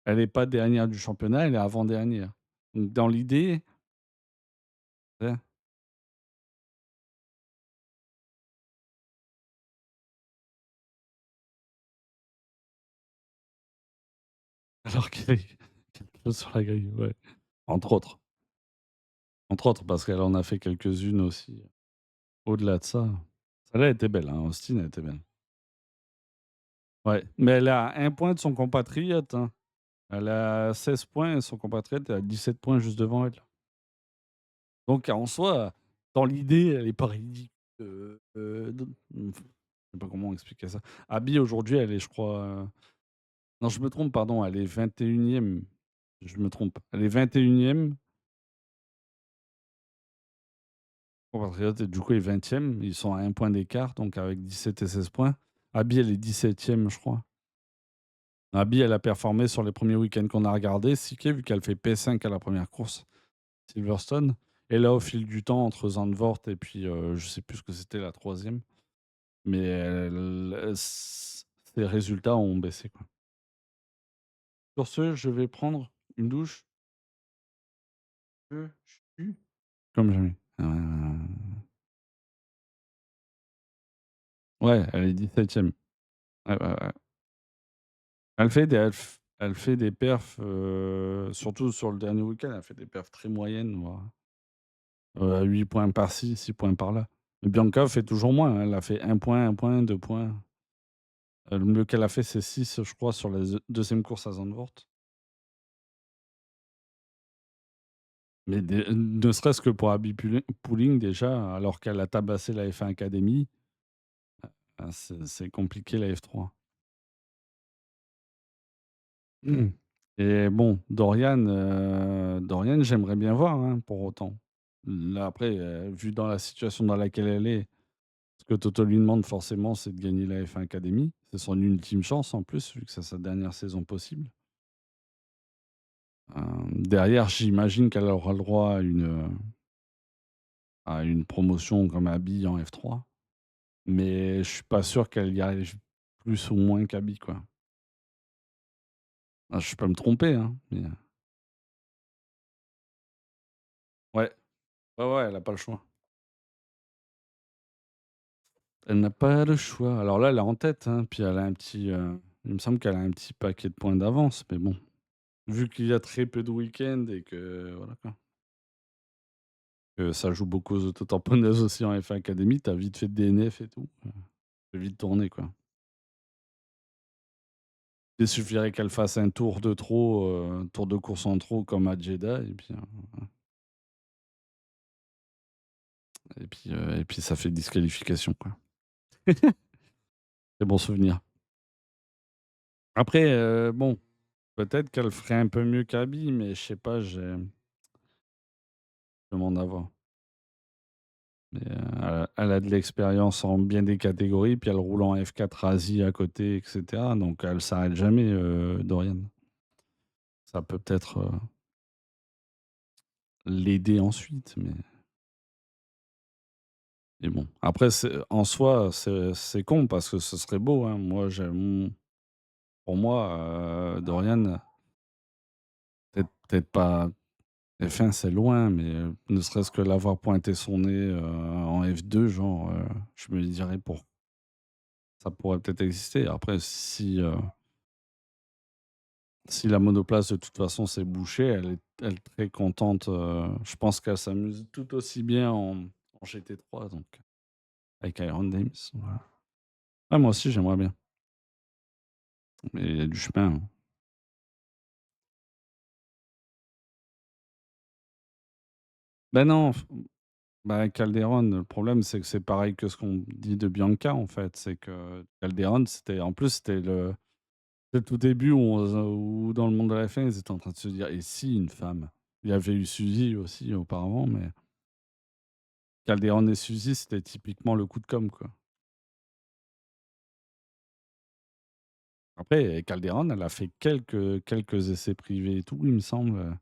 Elle est pas dernière du championnat, elle est avant-dernière. Donc dans l'idée, hein, alors qu'elle est quelque chose sur la grille, ouais. Entre autres. Entre autres, parce qu'elle en a fait quelques-unes aussi, au-delà de ça. Celle-là était belle, hein, Austin, elle était belle. Ouais, mais elle a 1 point de son compatriote, hein. Elle a 16 points et son compatriote est à 17 points juste devant elle. Donc en soi, dans l'idée, elle est pas ridicule, d je sais pas comment expliquer ça. Abby aujourd'hui, elle est je crois, non je me trompe pardon, elle est 21e. Je me trompe. Elle est 21e, compatriote et du coup est 20e. Ils sont à 1 point d'écart, donc avec 17 et 16 points. Abby, elle est 17e, je crois. Abby, elle a performé sur les premiers week-ends qu'on a regardés. Siké, vu qu'elle fait P5 à la première course, Silverstone. Et là, au fil du temps, entre Zandvoort et puis, je sais plus ce que c'était la troisième, mais ses résultats ont baissé, quoi. Sur ce, je vais prendre une douche. Je suis comme jamais. Ouais, elle est 17e. Ouais, ouais, ouais. Elle fait des perfs, surtout sur le dernier week-end, elle fait des perfs très moyennes, voire, 8 points par-ci, 6 points par-là. Mais Bianca fait toujours moins, hein. Elle a fait 1 point, 2 points. Le mieux qu'elle a fait, c'est 6, je crois, sur la deuxième course à Zandvoort. Mais ne serait-ce que pour Abby Pulling déjà, alors qu'elle a tabassé la F1 Academy, c'est compliqué la F3. Mmh. Et bon, Dorian, j'aimerais bien voir, hein, pour autant. Là, après, vu dans la situation dans laquelle elle est, ce que Toto lui demande forcément, c'est de gagner la F1 Academy. C'est son ultime chance en plus, vu que c'est sa dernière saison possible. Derrière, j'imagine qu'elle aura le droit à une promotion comme Abby en F3, mais je suis pas sûr qu'elle y arrive plus ou moins qu'Abby, quoi. Ah, je peux me tromper, hein, mais ouais, ouais, ouais, elle a pas le choix. Elle n'a pas le choix. Alors là, elle est en tête, hein, puis elle a un petit, il me semble qu'elle a un petit paquet de points d'avance, mais bon, vu qu'il y a très peu de week-ends et que voilà, quoi, que ça joue beaucoup aux auto-tamponneuses aussi en F1 Academy, tu as vite fait de DNF et tout, peut vite tourner, quoi. Il suffirait qu'elle fasse un tour de trop, tour de course en trop comme à Jeddah et puis ça fait disqualification, quoi. C'est bon souvenir. Après, bon, peut-être qu'elle ferait un peu mieux qu'Abby, mais je sais pas, j'ai demande à voir. Mais, elle a de l'expérience en bien des catégories, puis elle roule en F4 Asie à côté et cetera, donc elle s'arrête jamais, Dorian. Ça peut peut-être, l'aider ensuite, mais bon. Après c'est en soi, c'est con parce que ce serait beau, hein. Moi j'aime pour moi, Dorian, peut-être pas F1 c'est loin, mais, ne serait-ce que l'avoir pointé son nez, en F2 genre, je me dirais pour ça pourrait peut-être exister. Après si la monoplace de toute façon s'est bouchée, elle est très contente, je pense qu'elle s'amuse tout aussi bien en GT3 donc avec Iron Dames, voilà. Ah moi aussi j'aimerais bien, mais il y a du chemin, hein. Bah non, bah Calderon, le problème c'est que c'est pareil que ce qu'on dit de Bianca en fait, c'est que Calderon c'était en plus c'était le tout début où dans le monde de la F1 ils étaient en train de se dire: «Et si une femme?» Il y avait eu Suzy aussi auparavant, mais Calderon et Suzy c'était typiquement le coup de com', quoi. Après, Calderon, elle a fait quelques essais privés et tout, il me semble,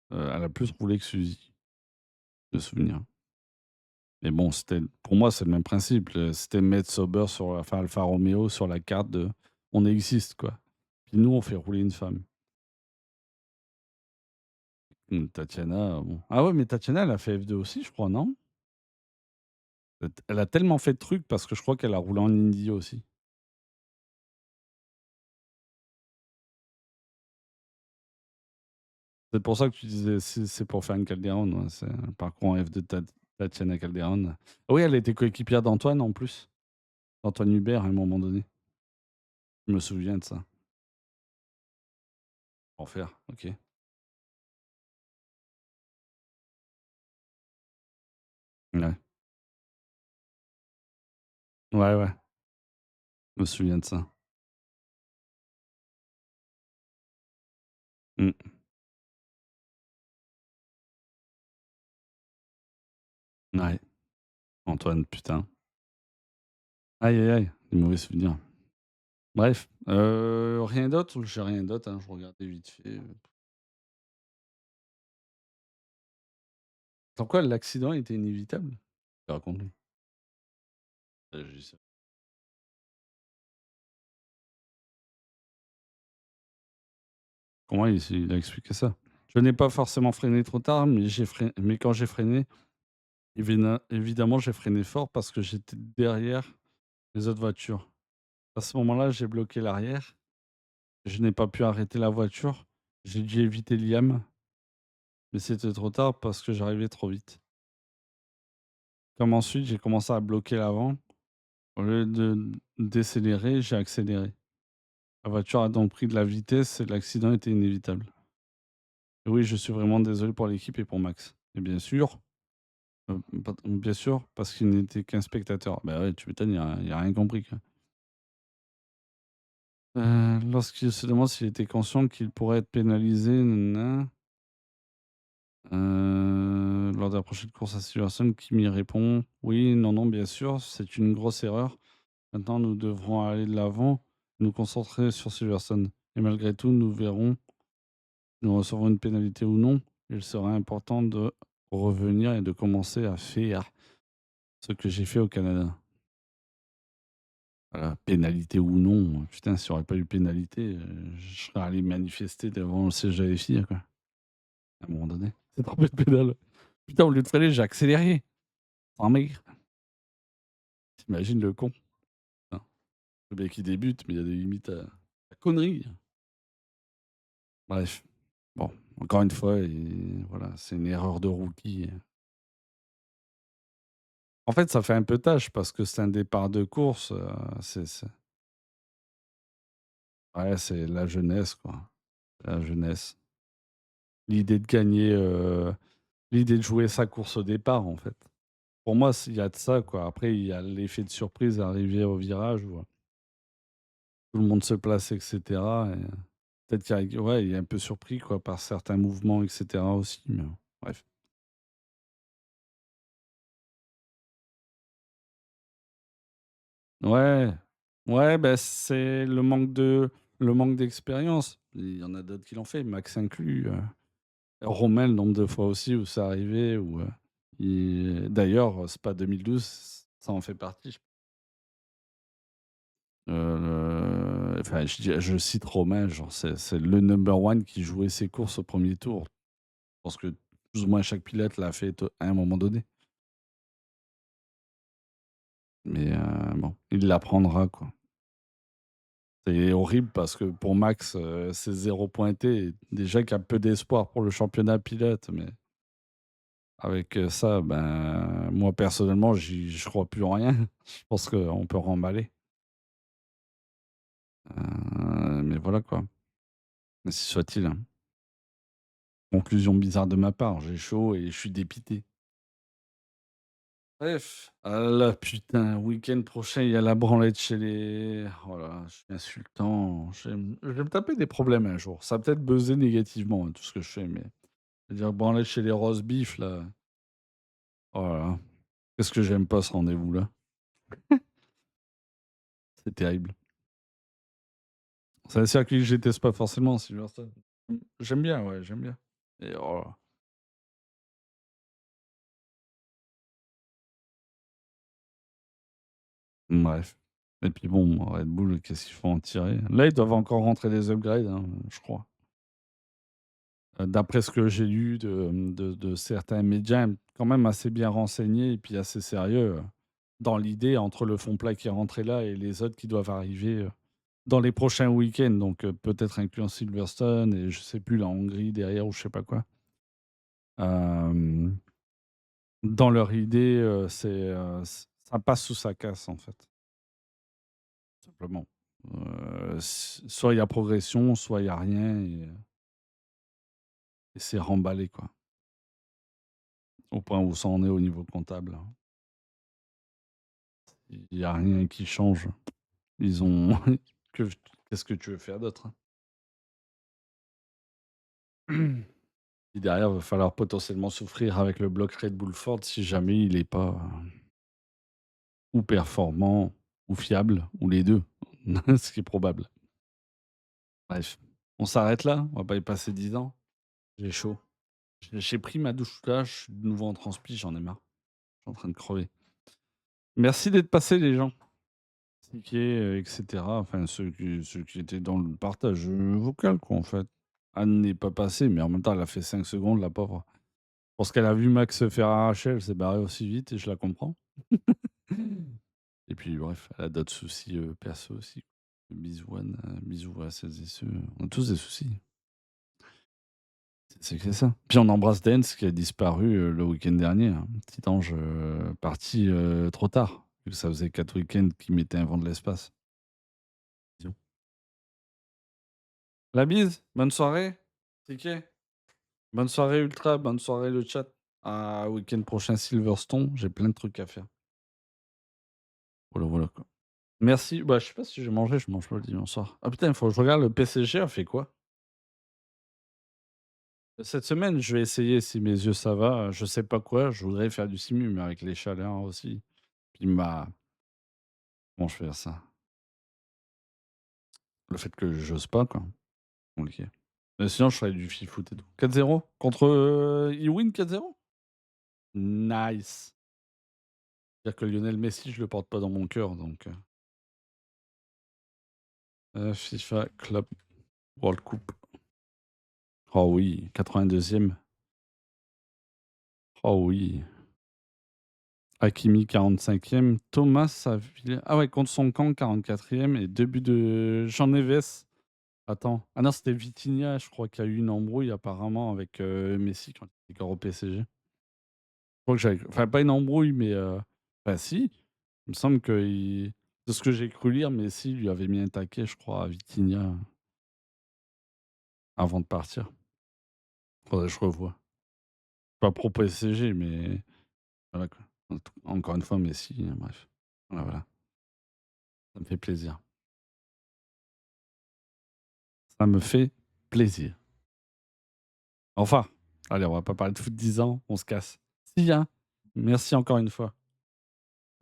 elle a plus roulé que Suzy, de souvenir. Mais bon, c'était pour moi, c'est le même principe, c'était mettre Sauber sur enfin Alfa Romeo sur la carte de: «On existe», quoi. Puis nous, on fait rouler une femme. Tatiana, bon ah ouais, mais Tatiana, elle a fait F2 aussi, je crois, non? Elle a tellement fait de trucs parce que je crois qu'elle a roulé en Indy aussi. C'est pour ça que tu disais si c'est pour faire une Calderon, ouais, c'est un parcours en F2 de Tatiana Calderon. Ah oui, elle était coéquipière d'Antoine en plus, d'Antoine Hubert à un moment donné. Je me souviens de ça. Enfer, OK. Ouais. Ouais, ouais, je me souviens de ça. Mmh. Ouais, Antoine, putain. Aïe, aïe, aïe, des mauvais souvenirs. Bref, rien d'autre? J'ai rien d'autre, hein, je regardais vite fait, Comme quoi l'accident était inévitable? Raconte-nous. Je sais comment il a expliqué ça? «Je n'ai pas forcément freiné trop tard, mais quand j'ai freiné, évidemment, j'ai freiné fort parce que j'étais derrière les autres voitures. À ce moment-là, j'ai bloqué l'arrière. Je n'ai pas pu arrêter la voiture. J'ai dû éviter Liam, mais c'était trop tard parce que j'arrivais trop vite. Comme ensuite, j'ai commencé à bloquer l'avant. Au lieu de décélérer, j'ai accéléré. La voiture a donc pris de la vitesse et l'accident était inévitable. Et oui, je suis vraiment désolé pour l'équipe et pour Max. Et bien sûr, parce qu'il n'était qu'un spectateur. Bah ouais, tu m'étonnes, il a rien compris, quoi. Lorsqu'il se demande s'il était conscient qu'il pourrait être pénalisé, nin lors de la prochaine course à Silverstone, Kimi répond: «Oui, non, non, bien sûr, c'est une grosse erreur. Maintenant, nous devrons aller de l'avant, nous concentrer sur Silverstone. Et malgré tout, nous verrons si nous recevrons une pénalité ou non. Il sera important de revenir et de commencer à faire ce que j'ai fait au Canada». Voilà, pénalité ou non, putain, s'il y aurait pas eu pénalité, je serais allé manifester devant le siège de la FIA, quoi, à un moment donné. C'est trompé de pédale. Putain, au lieu de freiner, j'ai accéléré. Sans maigre. Tu le con? Hein, le mec qui débute, mais il y a des limites à la connerie. Bref, bon, encore une fois voilà, c'est une erreur de rookie. En fait, ça fait un peu tâche parce que c'est un départ de course, c'est ouais, c'est la jeunesse, quoi, la jeunesse. L'idée de gagner, l'idée de jouer sa course au départ, en fait. Pour moi, il y a de ça, quoi. Après, il y a l'effet de surprise arrivé au virage où, tout le monde se place et cetera et peut-être qu'il y a ouais, il est un peu surpris, quoi, par certains mouvements et cetera aussi, mais bon, Bref. Ouais, ouais, bah, c'est le manque d'expérience. Il y en a d'autres qui l'ont fait, Max inclus, Romain, le nombre de fois aussi où c'est arrivé, où, il d'ailleurs, c'est pas 2012, ça en fait partie. Enfin, je cite Romain, genre, c'est le number one qui jouait ses courses au premier tour. Je pense que plus ou moins chaque pilote l'a fait à un moment donné. Mais, bon, il l'apprendra, quoi. C'est horrible parce que pour Max, c'est 0 pointé. Déjà qu'il y a peu d'espoir pour le championnat pilote, mais avec, ça, ben, moi personnellement, je crois plus en rien. Je pense qu'on peut remballer. Mais voilà, quoi. Ainsi soit-il, hein. Conclusion bizarre de ma part, j'ai chaud et je suis dépité. Bref, ah là putain, week-end prochain, il y a la branlette chez les oh là, je suis insultant. Je vais me taper des problèmes un jour. Ça va peut-être buzzer négativement, hein, tout ce que je fais, mais je veux dire branlette chez les roast beef là, oh là là, qu'est-ce que j'aime pas ce rendez-vous-là. C'est terrible. C'est un circuit que je déteste pas forcément, Silverstone. J'aime bien, ouais, j'aime bien. Et oh là. Bref. Et puis bon, Red Bull, qu'est-ce qu'ils font en tirer? Là, ils doivent encore rentrer des upgrades, hein, je crois. D'après ce que j'ai lu de certains médias quand même assez bien renseignés et puis assez sérieux, dans l'idée entre le fond plat qui est rentré là et les autres qui doivent arriver, dans les prochains week-ends, donc peut-être incluant Silverstone et je sais plus la Hongrie derrière ou je sais pas quoi. Hem, Dans leur idée, ça passe sous sa casse en fait, simplement. Soit il y a progression, soit il y a rien et c'est remballé quoi, au point où ça en est au niveau comptable, hein. Il y a rien qui change. Ils ont que qu'est-ce que tu veux faire d'autre, hein? Et derrière, va falloir potentiellement souffrir avec le bloc Red Bull Ford si jamais il est pas, ou performant ou fiable ou les 2, ce qui est probable. Bref, on s'arrête là? On va pas y passer 10 ans? J'ai chaud. J'ai pris ma douche là, je suis de nouveau en transpi, j'en ai marre. Je suis en train de crever. Merci d'être passés les gens. Tickets, et cetera, enfin ceux qui étaient dans le partage, vocal quoi, en fait. Anne n'est pas passée, mais en même temps, elle a fait 5 secondes, la pauvre. Je pense qu'elle a vu Max se faire arracher, elle s'est barrée aussi vite et je la comprends. Et puis bref, elle a d'autres soucis, perso aussi. Bisous Anne, bisous à celles et ceux, on a tous des soucis. C'est que ça. Puis on embrasse Dance qui a disparu, le week-end dernier, hein. Petit ange, parti, trop tard, vu que ça faisait 4 week-ends qu'il mettait un vent de l'espace. Bisous. La bise, bonne soirée, Ticket. Bonne soirée Ultra, bonne soirée le chat. À week-end prochain Silverstone, j'ai plein de trucs à faire. Voilà, voilà quoi. Merci. Bah, je sais pas si j'ai mangé, je mange pas le dimanche soir. Ah putain, il faut que je regarde le PSG a fait quoi? Cette semaine, je vais essayer si mes yeux ça va, je sais pas quoi, je voudrais faire du simu, mais avec les chaleurs aussi. Puis comment je vais faire ça? Le fait que j'ose pas quoi, compliqué. Sinon je ferais du foot et tout. 4-0 contre, ils win 4-0? Nice. C'est-à-dire que Lionel Messi, je le porte pas dans mon cœur donc, FIFA Club World Cup. Oh oui, 82e. Oh oui. Hakimi 45e, Thomas Saville ah ouais, contre son camp 44e et 2 buts de Jean Neves. Attends, ah non, c'était Vitinha, je crois qu'il y a eu une embrouille apparemment avec, Messi quand il était encore au PSG. Je crois que j'avais enfin pas une embrouille mais, bah si, il me semble que de ce que j'ai cru lire, Messi lui avait mis un taquet, je crois, à Vitinha avant de partir. Faudrait que je revoie. Pas pro PSG mais voilà quoi. Encore une fois Messi, bref. Voilà, voilà. Ça me fait plaisir. Ça me fait plaisir. Enfin. Allez, on va pas parler de foot 10 ans, on se casse. Si, hein. Merci encore une fois.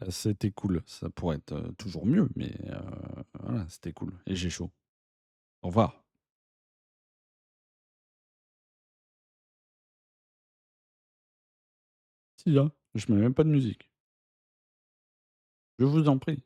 C'était cool. Ça pourrait être, toujours mieux, mais voilà, c'était cool et j'ai chaud. Au revoir. Si, hein. Je mets même pas de musique. Je vous en prie.